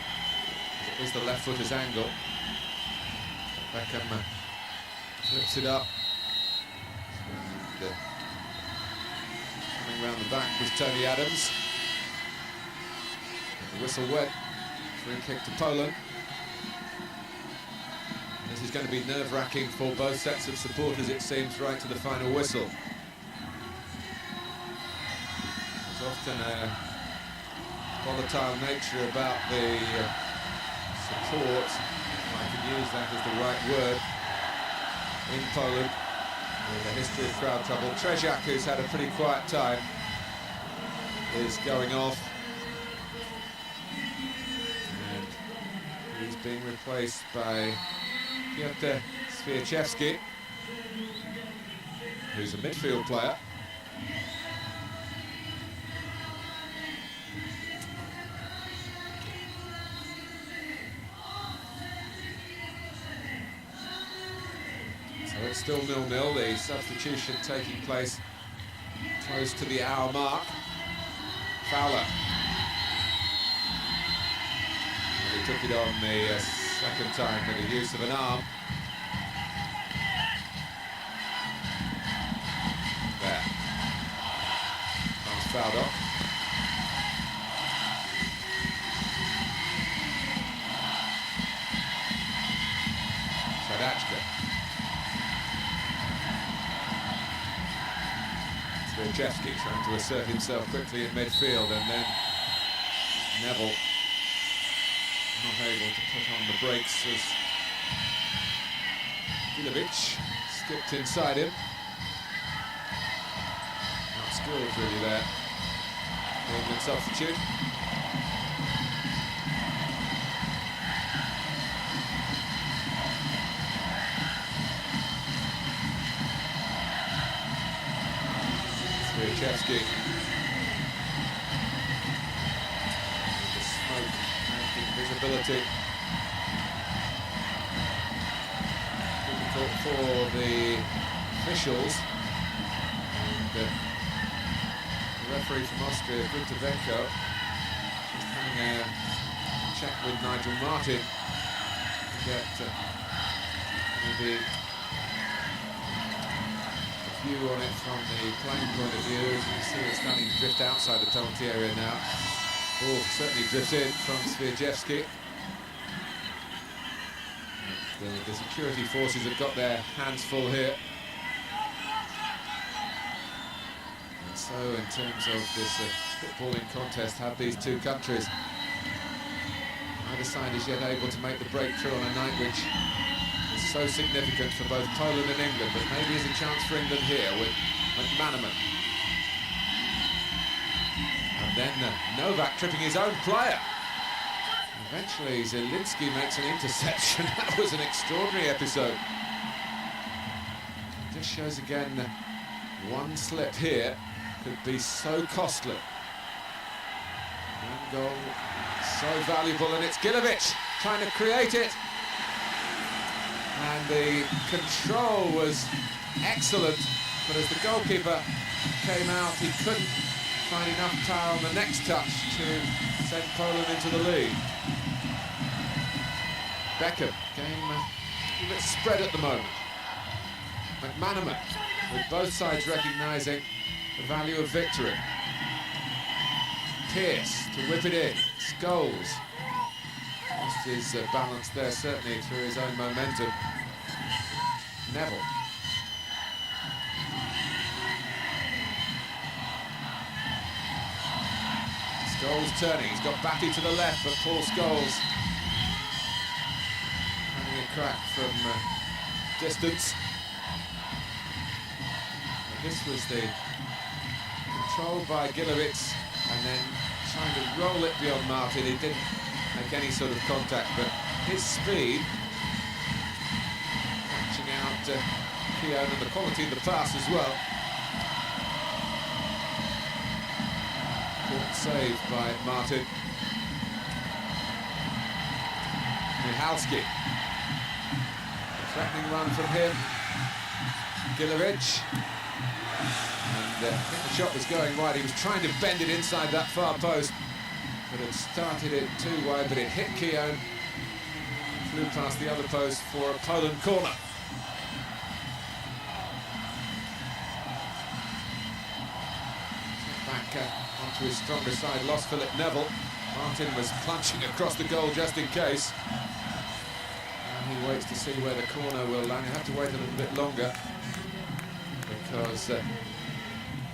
It is the left footer's angle. Beckham flips it up. And, coming round the back was Tony Adams. And the whistle went. Free kick to Poland. This is going to be nerve-wracking for both sets of supporters, it seems, right to the final whistle. There's often a volatile nature about the support, if I can use that as the right word, in Poland, with a history of crowd trouble. Trzeciak, who's had a pretty quiet time, is going off, and he's being replaced by Günther Swieczewski, who's a midfield player. So it's still 0-0, the substitution taking place close to the hour mark. Fowler. And he took it on the second time with the use of an arm. There. That's fouled off. Wojska trying to assert himself quickly in midfield, and then Neville not able to put on the brakes as Gilovic skipped inside him. Not skilled really there. The England substitute. Swieczewski. The smoke making visibility difficult for the officials. And the referee from Austria, Günther Benkö, is having a chat with Nigel Martin to get maybe view on it from the playing point of view. As you see it starting to drift outside the penalty area now. Ball certainly drifts in from Stadion. The security forces have got their hands full here. And so, in terms of this footballing contest, have these two countries. Neither side is yet able to make the breakthrough on a night which is so significant for both Poland and England, but maybe there's a chance for England here with McManaman. And then Novak tripping his own player. Eventually, Zielinski makes an interception. That was an extraordinary episode. It just shows again, one slip here could be so costly. One goal, so valuable, and it's Günther trying to create it. And the control was excellent, but as the goalkeeper came out, he couldn't find enough power on the next touch to send Poland into the lead. Benkö, game a bit spread at the moment. McManaman, with both sides recognising the value of victory. Pierce to whip it in. Scholes lost his balance there, certainly through his own momentum. Neville. Scholes turning, he's got Batty to the left, but Paul Scholes having a crack from distance. And this was the control by Günther, and then trying to roll it beyond Martin. He didn't make any sort of contact, but his speed, catching out Keown, and the quality of the pass as well. Good save by Martin. Michalski. A threatening run from him. Günther. And I think the shot was going wide. He was trying to bend it inside that far post, but had started it too wide, but it hit Keown. Flew past the other post for a Poland corner. Back onto his stronger side, lost Philip Neville. Martin was plunging across the goal just in case. And he waits to see where the corner will land. He'll have to wait a little bit longer, because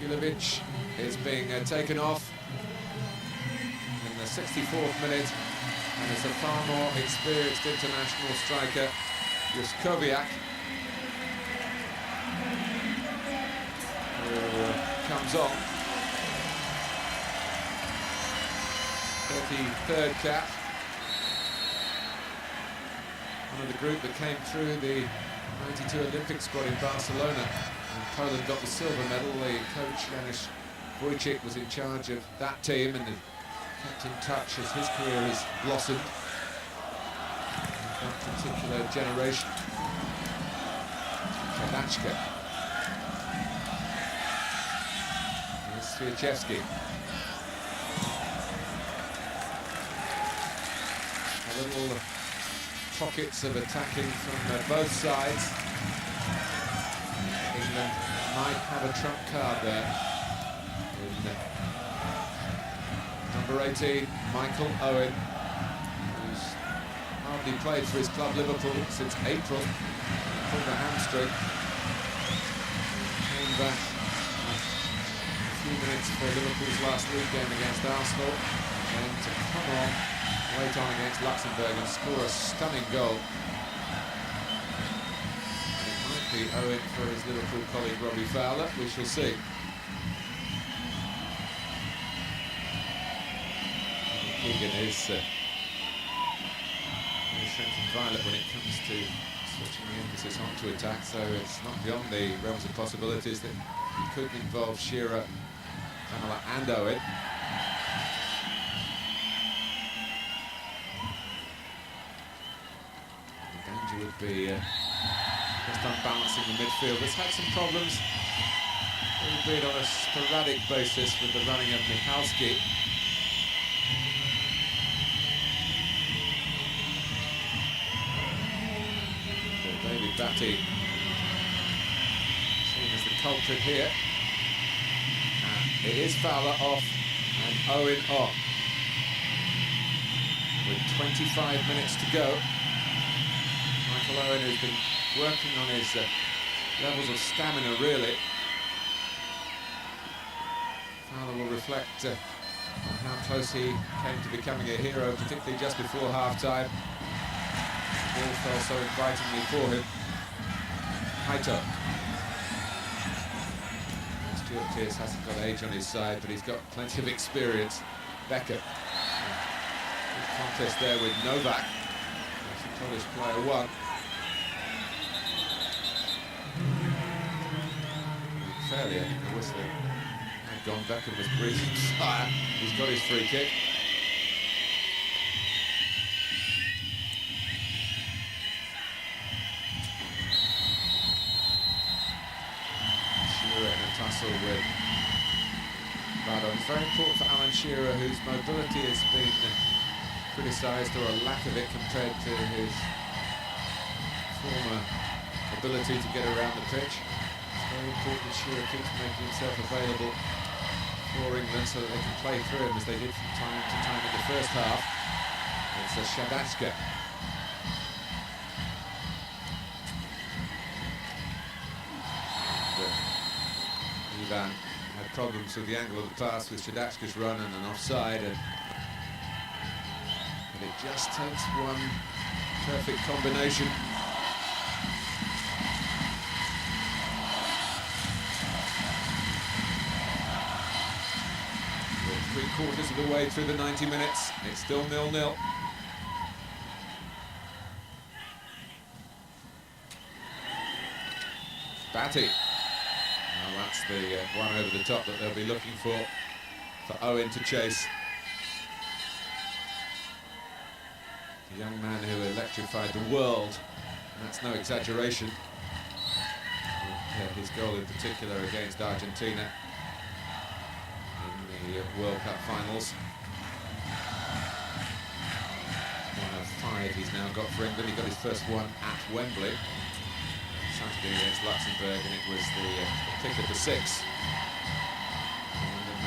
Günther is being taken off in the 64th minute, and it's a far more experienced international striker, Wojska, who comes on. 33rd cap. One of the group that came through the 92 Olympic squad in Barcelona. And Poland got the silver medal. The coach, Janusz Wojcik, was in charge of that team and kept in touch as his career has blossomed. That particular generation. Kadachka. Here's Stadion. Little pockets of attacking from both sides. England might have a trump card there. Number 18, Michael Owen, who's hardly played for his club Liverpool since April. Pulled a hamstring. Came back a few minutes for Liverpool's last league game against Arsenal, and to come on late on against Luxembourg and score a stunning goal. And it might be Owen for his Liverpool colleague Robbie Fowler, we shall see. Keegan is shrinking violet when it comes to switching the emphasis onto attack, so it's not beyond the realms of possibilities that he could involve Shearer, Pamela and Owen. Would be just unbalancing the midfield. It's had some problems, albeit on a sporadic basis, with the running of Michalski. David Batty as the culprit here. It is Fowler off and Owen on. With 25 minutes to go. Michael Owen has been working on his levels of stamina, really. Fowler will reflect on how close he came to becoming a hero, particularly just before half-time. The ball fell so invitingly for him. Haito. Stuart Pearce hasn't got age on his side, but he's got plenty of experience. Benkö. Good contest there with Novak. That's the Polish player one. Fairly, I think the whistle had gone. Benkö was breathing fire. He's got his free kick. Tussle with Badon. It's very important for Alan Shearer, whose mobility has been criticised, or a lack of it compared to his former ability to get around the pitch. It's very important that Shearer keeps making himself available for England so that they can play through him as they did from time to time in the first half. It's a Shadachka. Ivan had problems with the angle of the pass with Shadachka's run and an offside, but it just takes one perfect combination. We're 3/4 of the way through the 90 minutes. It's still 0-0. Batty. Well, that's the one over the top that they'll be looking for Owen to chase. The young man who electrified the world, and that's no exaggeration. His goal in particular against Argentina in the World Cup finals. 1 of 5 he's now got for England. He got his first one at Wembley Saturday against Luxembourg, and it was the pick of the 6. England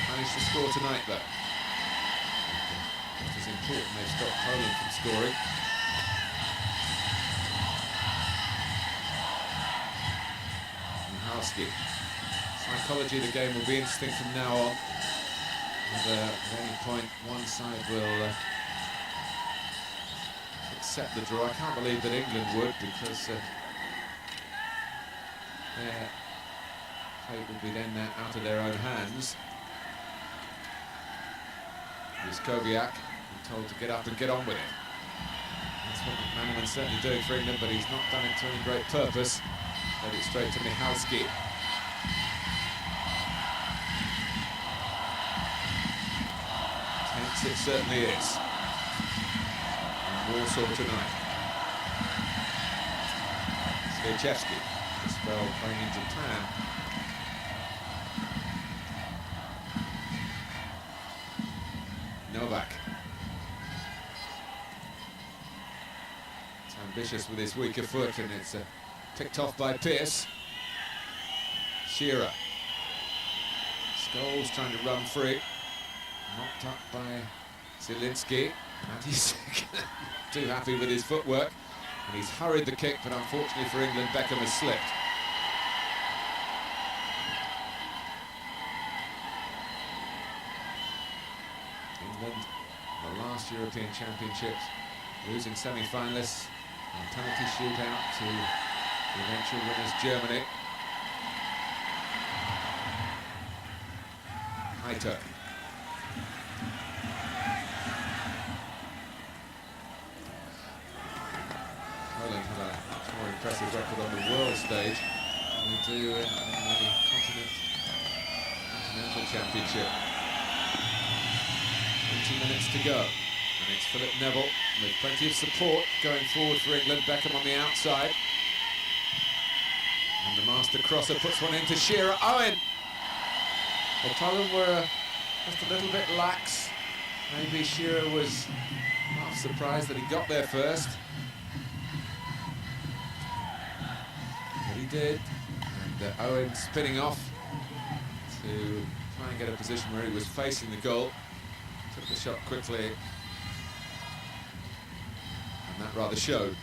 managed to score tonight, though. It is important they've stopped Poland from scoring. Mihalski. Psychology of the game will be interesting from now on. And, at any point, one side will accept the draw. I can't believe that England would, because their fate would be then out of their own hands. Wojska told to get up and get on with it. That's what McManaman's certainly doing for England, but he's not done it to any great purpose. Led it straight to Mihalski. Tense it certainly is. And Warsaw tonight. Stadion. The spell playing in Japan. Novak. It's ambitious with his weaker foot, and it's picked off by Pearce. Shearer. Scholes trying to run free. Knocked up by Zielinski. And he's too happy with his footwork. And he's hurried the kick, but unfortunately for England, Beckham has slipped. England, the last European Championships, losing semi-finalists, and penalty shootout to the eventual winners, Germany. Haito. Poland have a much more impressive record on the world stage than we do in the Continental Championship. 20 minutes to go, and it's Philip Neville with plenty of support going forward for England. Beckham on the outside, and the master crosser puts one into Shearer. Owen! Well, Poland were just a little bit lax. Maybe Shearer was half surprised that he got there first, but he did, and And Owen spinning off to try and get a position where he was facing the goal. Took the shot quickly, and that rather showed.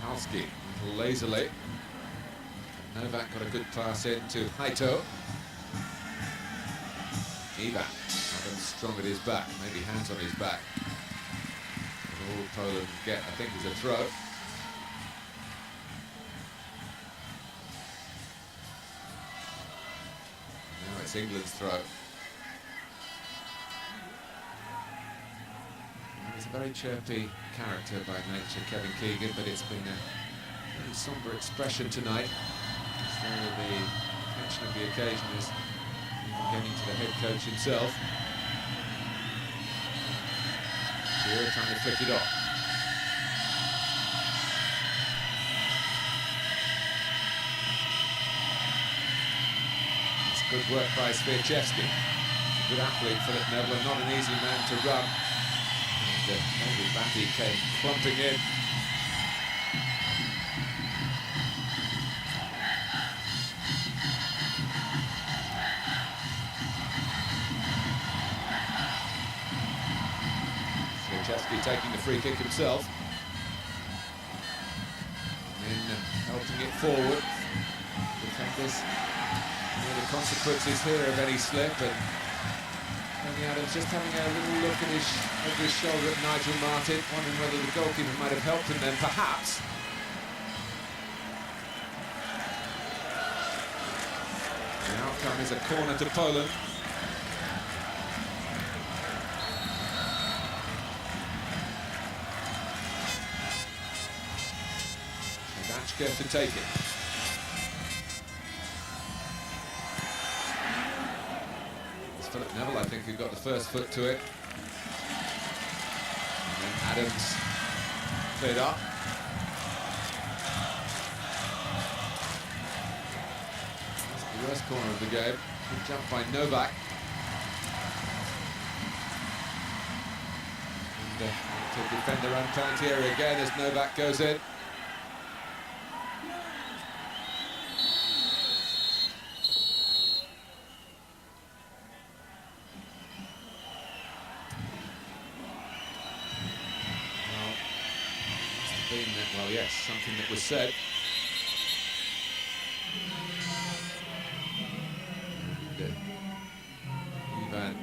Halski, a little lazily. Novak got a good pass in to Haito. Ivan, Adams strong at his back, maybe hands on his back. But all Poland get, I think, is a throw. Now it's England's throw. He's a very chirpy character by nature, Kevin Keegan, but it's been a very sombre expression tonight. So the attention of the occasion is getting to the head coach himself. Shearer trying to flick it off. It's good work by Swieczewski. Good athlete, Philip Neville, and not an easy man to run. Maybe Batty came clumping in. Swieczewski taking the free kick himself. And then helping it forward. Defenders know the consequences here of any slip, and Tony Adams just having a little look at over his shoulder at Nigel Martin, wondering whether the goalkeeper might have helped him then, perhaps. The outcome is a corner to Poland. Benkö to take it. It's Philip Neville, I think, who got the first foot to it. And then Adams cleared up. That's the worst corner of the game. Good jump by Novak. And to defend their own penalty area again as Novak goes in. Well, yes, something that was said. And, Ivan,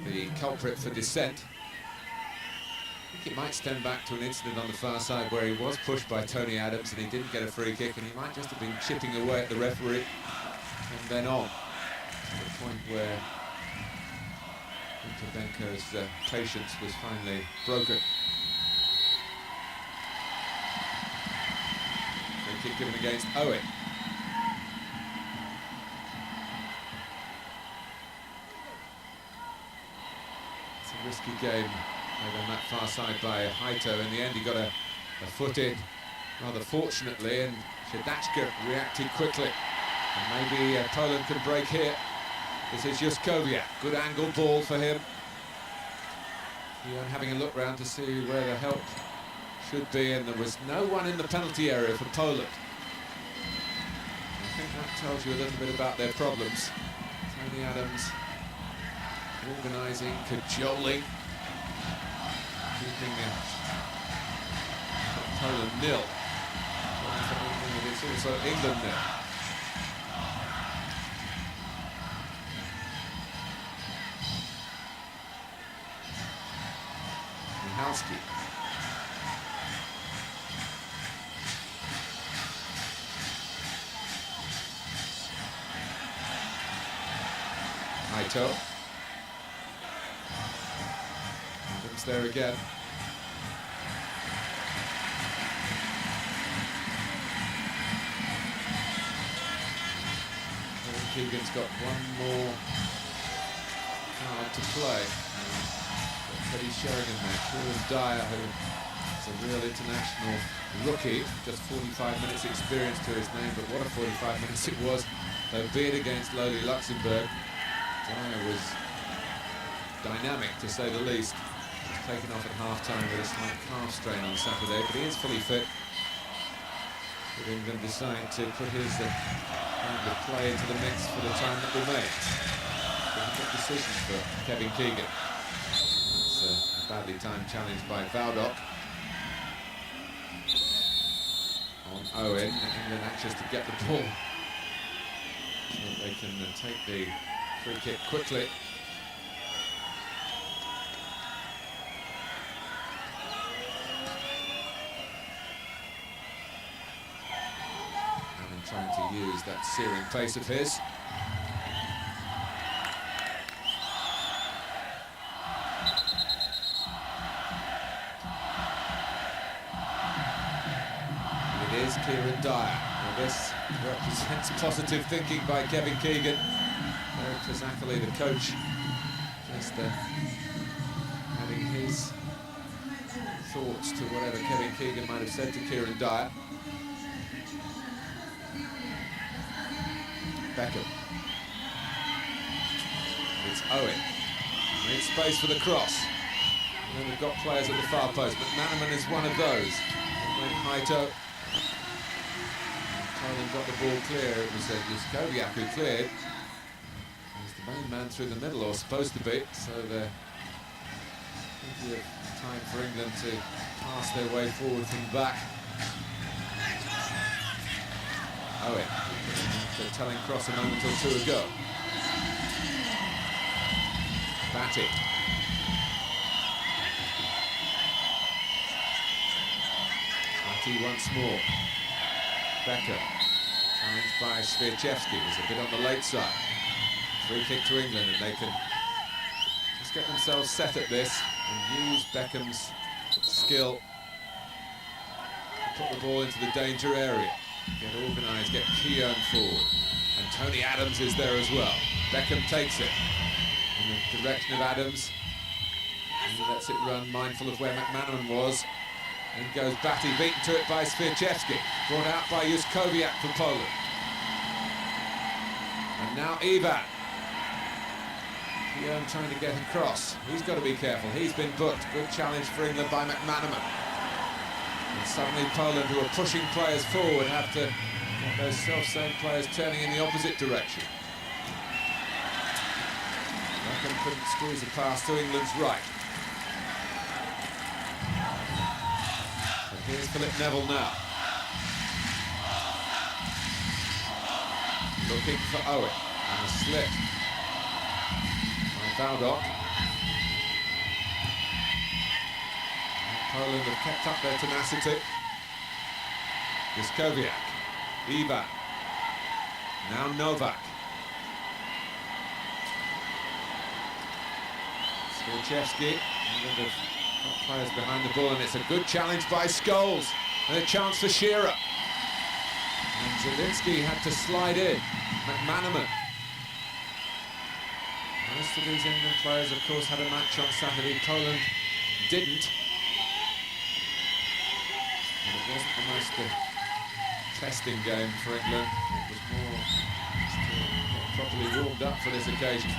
the culprit for dissent. I think it might stem back to an incident on the far side where he was pushed by Tony Adams and he didn't get a free kick, and he might just have been chipping away at the referee from then on, to the point where Günther Benkö's patience was finally broken. Kick given against Owen. It's a risky game on that far side by Haito. In the end, he got a foot in rather fortunately, and Swieczewski reacted quickly. And maybe Poland can break here. This is Juskowiak. Good angle ball for him. Having a look round to see where the help should be, and there was no one in the penalty area for Poland. I think that tells you a little bit about their problems. Tony Adams organising, cajoling, keeping Poland nil. But it's also England nil. Halski. Haito. Adams there again. Keegan's got one more card to play. Teddy Sheringham there, Kieran Dyer, who is a real international rookie, just 45 minutes experience to his name, but what a 45 minutes it was, albeit against lowly Luxembourg. Dyer was dynamic, to say the least. taken off at half-time with a slight calf strain on Saturday, but he is fully fit. Did England decide to put his kind of play into the mix for the time that remains? Difficult decision for Kevin Keegan. It's a badly timed challenge by Valdok on Owen. England anxious to get the ball so that they can take the free kick quickly. And trying to use that searing pace of his. It is Kieran Dyer. Well, this represents positive thinking by Kevin Keegan. Eric Trizakali, the coach, just adding his thoughts to whatever Kevin Keegan might have said to Kieran Dyer. Benkö. It's Owen. Made space for the cross. And then we've got players at the far post, but McManaman is one of those. And when Haito Poland got the ball clear, it was Yuskowiak who cleared. He's the main man through the middle, or supposed to be, so there's plenty of time for England to pass their way forward from the back. Owen, the telling cross a moment or two ago. Batty. Batty once more. Benkö, challenged by Swieczewski, was a bit on the late side. Free kick to England, and they can just get themselves set at this and use Beckham's skill to put the ball into the danger area. Get organised, get Keown forward. And Tony Adams is there as well. Beckham takes it in the direction of Adams. And he lets it run, mindful of where McManaman was. And goes Batty, beaten to it by Swieczewski. Brought out by Yuskowiak for Poland. And now Ivan. Keown trying to get across. He's got to be careful. He's been booked. Good challenge for England by McManaman. And suddenly Poland, who are pushing players forward, have to get those self-same players turning in the opposite direction. Beckham couldn't squeeze a pass to England's right. So here's Philip Neville now. Looking for Owen. And a slip by Valdok. Poland have kept up their tenacity. Yuskowiak, Ivan, now Novak. Swieczewski, England have got players behind the ball, and it's a good challenge by Scholes, and a chance for Shearer. And Zielinski had to slide in. McManaman. Most of these England players, of course, had a match on Saturday. Poland didn't. And it wasn't the most testing game for England. It was more just to get properly warmed up for this occasion.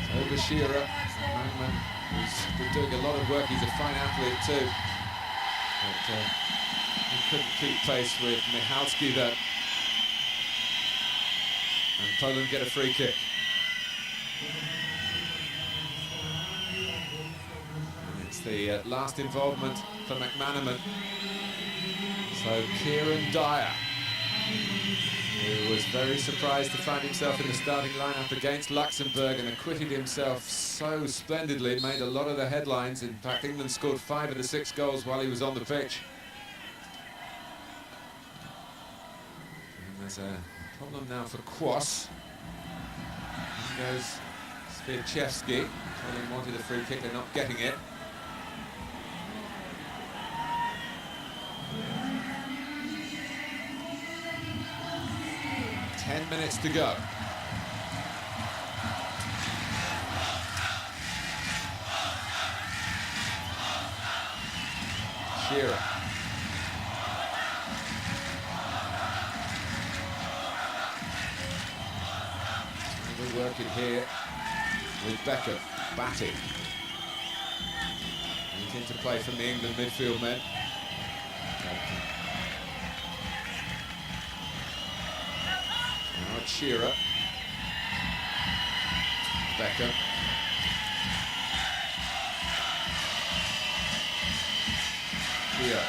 So over Shearer, McManaman, who's been doing a lot of work. He's a fine athlete too. But he couldn't keep pace with Michalski there. And Poland get a free kick. And it's the last involvement for McManaman. So Kieran Dyer, who was very surprised to find himself in the starting lineup against Luxembourg and acquitted himself so splendidly, made a lot of the headlines. In fact, England scored 5 of the 6 goals while he was on the pitch. And there's a problem now for Kwas. In goes Swieczewski. Poland wanted a free kick, they're not getting it. Ten minutes to go. Shearer. We're working here with Benkö. Batty. it into play from the England midfield men. Now it's Shearer. Benkö. Shearer.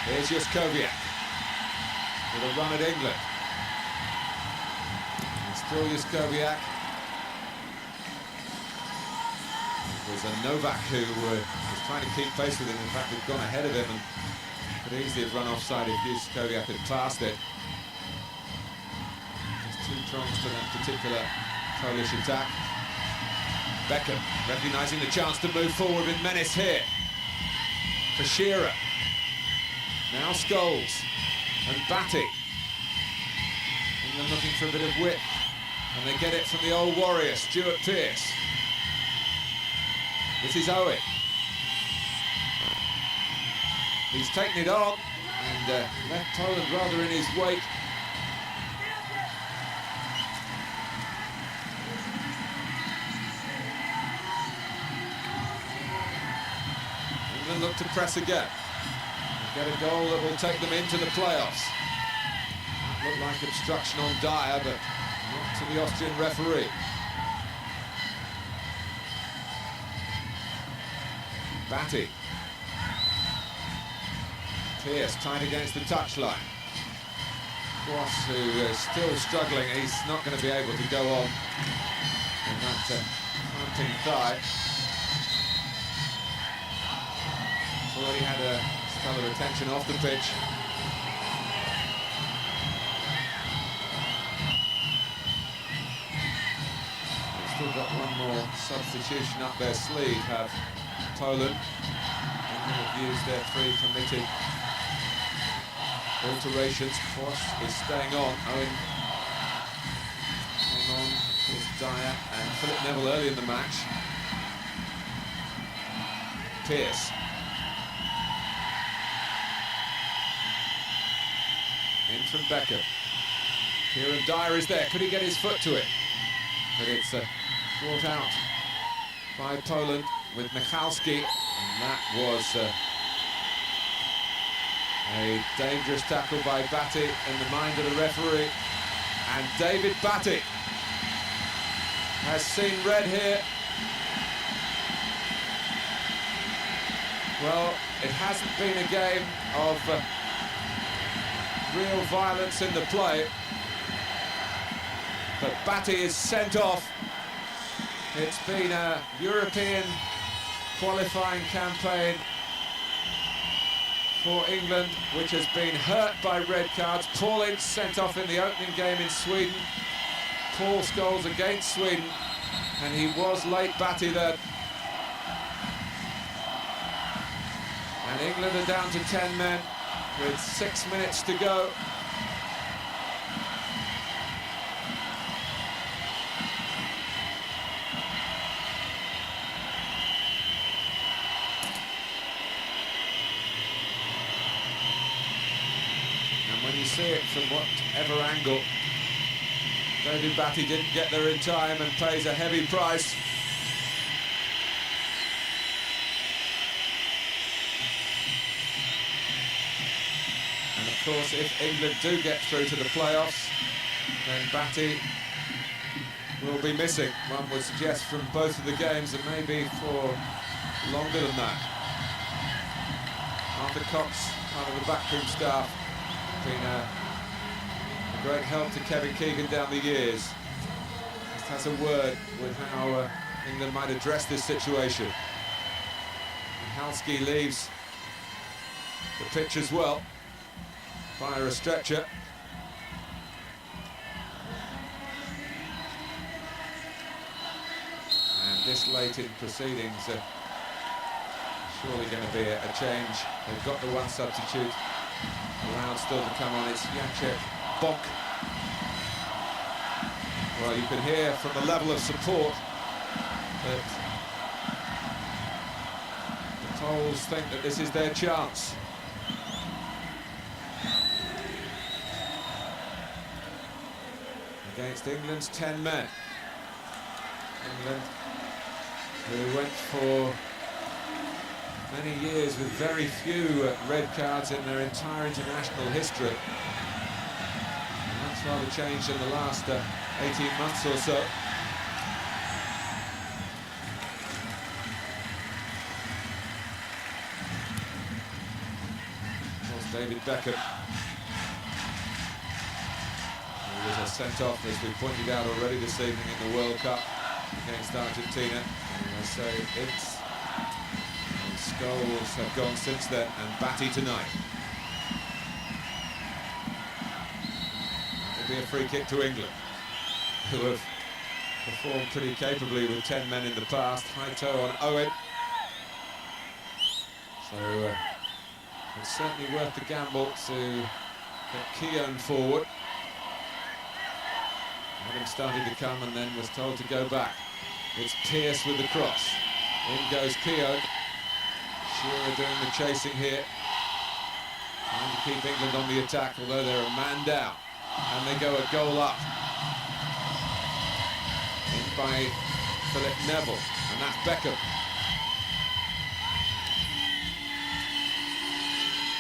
Here's Wojska with a run at England. And still Wojska. It was a Novak who was trying to keep pace with him. In fact, had gone ahead of him and could easily have run offside if Wojska had passed it. There's two prongs to that particular Polish attack. Benkö recognising the chance to move forward with menace here for Shearer. Now Scholes and Batty. England looking for a bit of width, and they get it from the old warrior, Stuart Pearce. This is Owen. He's taken it on and left Poland rather in his wake. England look to press again. Get a goal that will take them into the playoffs. That looked like obstruction on Dyer, but not to the Austrian referee. Batty. Pearce tight against the touchline. Cross, who is still struggling, he's not going to be able to go on in that planting thigh. He's already had a spell of attention off the pitch. They've still got one more substitution up their sleeve, have Poland. England have used their 3 permitted alterations. Cross is staying on. Owen came on with Dyer and Philip Neville early in the match. Pearce. In from Benkö. Kieran Dyer is there. Could he get his foot to it? But it's brought out by Poland with Michalski. And that was a dangerous tackle by Batty in the mind of the referee. And David Batty has seen red here. Well, it hasn't been a game of real violence in the play, but Batty is sent off. It's been a European qualifying campaign for England, which has been hurt by red cards. Paul Ince sent off in the opening game in Sweden. Paul Scholes against Sweden, and he was late Batty then. And England are down to 10 men with 6 minutes to go. And when you see it from whatever angle, David Batty didn't get there in time and pays a heavy price. Of course, if England do get through to the playoffs, then Batty will be missing. One would suggest from both of the games, and maybe for longer than that. Arthur Cox, part of the backroom staff, been a great help to Kevin Keegan down the years. Just has a word with how England might address this situation. Michalski leaves the pitch as well via a stretcher. And this late in proceedings, surely going to be a change. They've got the one substitute allowed still to come on. It's Jacek Bonk. Well, you can hear from the level of support that the Poles think that this is their chance. Against England's 10 men. England who went for many years with very few red cards in their entire international history. And that's rather changed in the last 18 months or so. David Benkö. He was a sent-off, as we pointed out already this evening in the World Cup against Argentina. And I say it's... And Scholes have gone since then, and Batty tonight. It'll be a free kick to England, who have performed pretty capably with 10 men in the past. High toe on Owen. So... it's certainly worth the gamble to get Keown forward. Adam started to come and then was told to go back. It's Pearce with the cross. In goes Keown. Shearer doing the chasing here. Trying to keep England on the attack, although they're a man down. And they go a goal up. In by Philip Neville, and that's Beckham.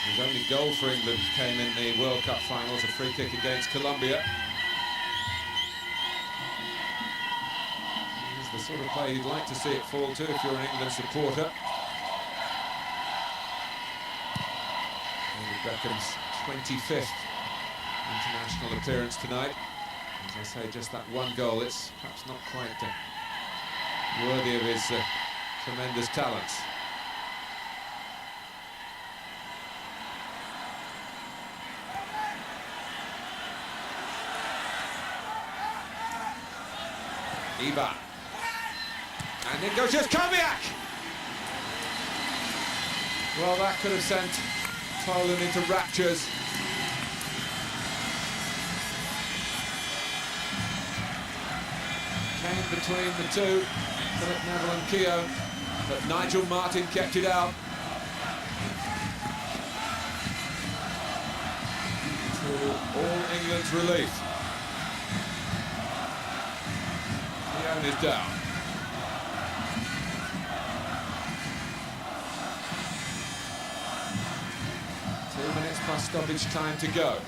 His only goal for England came in the World Cup finals, a free kick against Colombia. This is the sort of play you'd like to see it fall to if you're an England supporter. David Beckham's 25th international appearance tonight. As I say, just that one goal, it's perhaps not quite worthy of his tremendous talents. Iba. And it goes just Kobiak! Well, that could have sent Poland into raptures. Came between the two, Philip Neville and Keown, but Nigel Martyn kept it out. To all England's relief. Is down. 2 minutes plus stoppage time to go.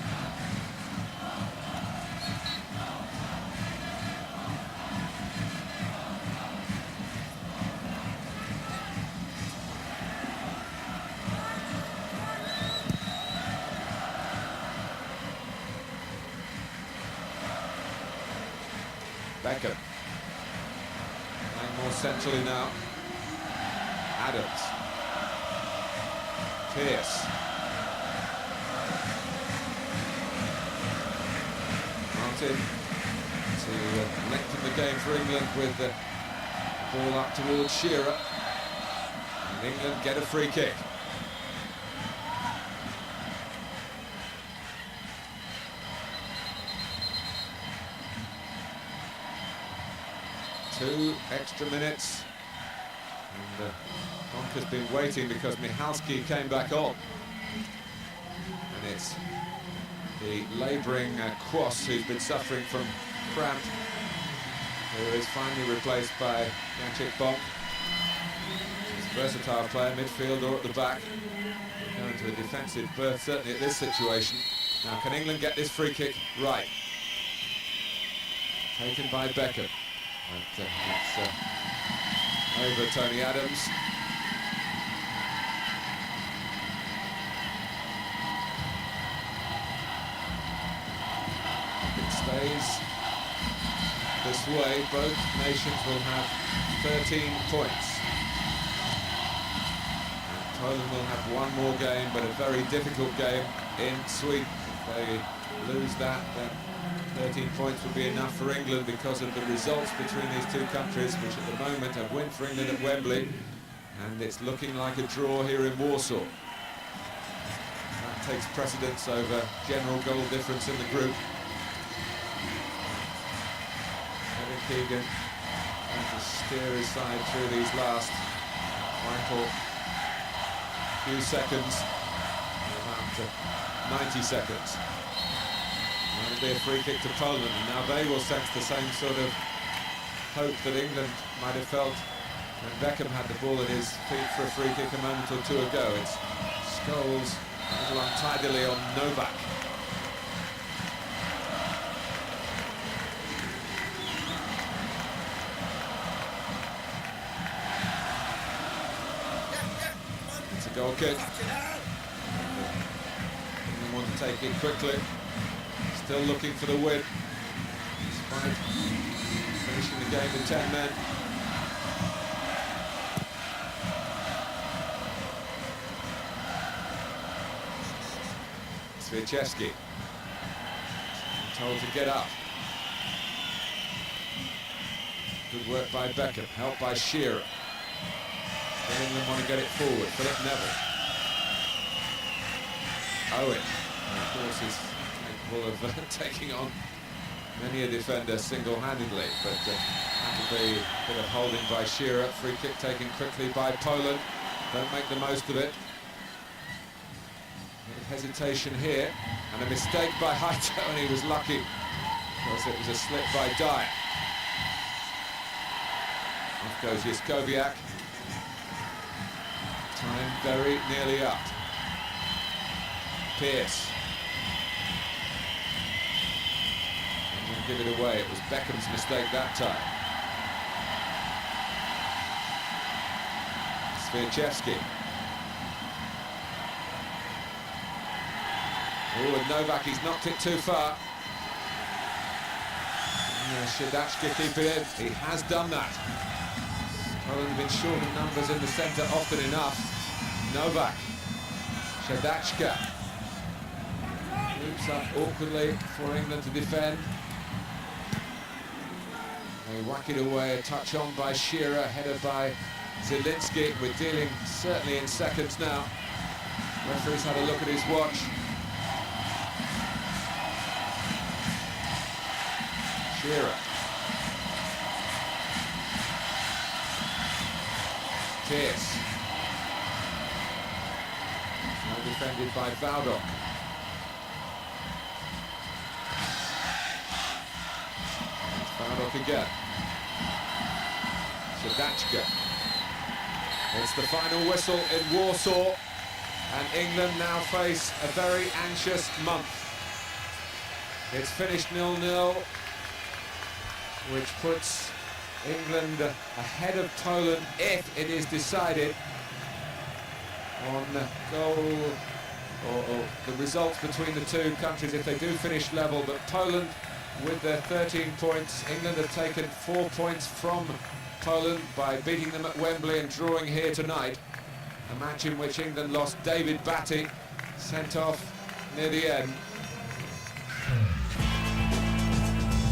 Benkö. More centrally now. Adams. Pearce. Martyn to lengthen the game for England with the ball up towards Shearer. And England get a free kick. Two extra minutes, and Benkö's been waiting because Michalski came back on, and it's the labouring Kwas who's been suffering from cramp, who is finally replaced by Jacek Bonk. He's a versatile player, midfield or at the back. We're going to a defensive berth, certainly at this situation. Now, can England get this free kick right? Taken by Benkö. And it's over Tony Adams. If it stays this way, both nations will have 13 points. And Poland will have one more game, but a very difficult game in Sweden. If they lose that, then 13 points would be enough for England because of the results between these two countries, which at the moment have win for England at Wembley, and it's looking like a draw here in Warsaw. That takes precedence over general goal difference in the group. Kevin Keegan trying to steer his side through these last vital few seconds, about 90 seconds. That'll be a free kick to Poland, and now they will sense the same sort of hope that England might have felt And Beckham had the ball in his feet for a free kick a moment or two ago. It's Scholes a little untidily on Novak. It's a goal kick. They want to take it quickly. Still looking for the win. Despite finishing the game with 10 men. Swieczewski told to get up. Good work by Beckham, helped by Shearer. England want to get it forward. Philip Neville. Owen, of course, is capable of taking on many a defender single-handedly, but that'll be a bit of holding by Shearer. Free kick taken quickly by Poland. Don't make the most of it. Hesitation here, and a mistake by Haito, and he was lucky because it was a slip by Dyer. Off goes Juskowiak. Time very nearly up. Pearce. And we'll give it away. It was Beckham's mistake that time. Swieczewski. Oh, and Novak, he's knocked it too far. Shadachka keep it in. He has done that. Poland have been short in numbers in the centre often enough. Novak. Shadachka. Loops up awkwardly for England to defend. They whack it away, a touch on by Shearer, headed by Zielinski. We're dealing certainly in seconds now. Referee's had a look at his watch. Shearer. Pearce. Now defended by Valdok. Valdok again. Shadachka. It's the final whistle in Warsaw, and England now face a very anxious month. It's finished 0-0. Which puts England ahead of Poland if it is decided on goal or the results between the two countries if they do finish level. But Poland with their 13 points, England have taken 4 points from Poland by beating them at Wembley and drawing here tonight. A match in which England lost David Batty, sent off near the end.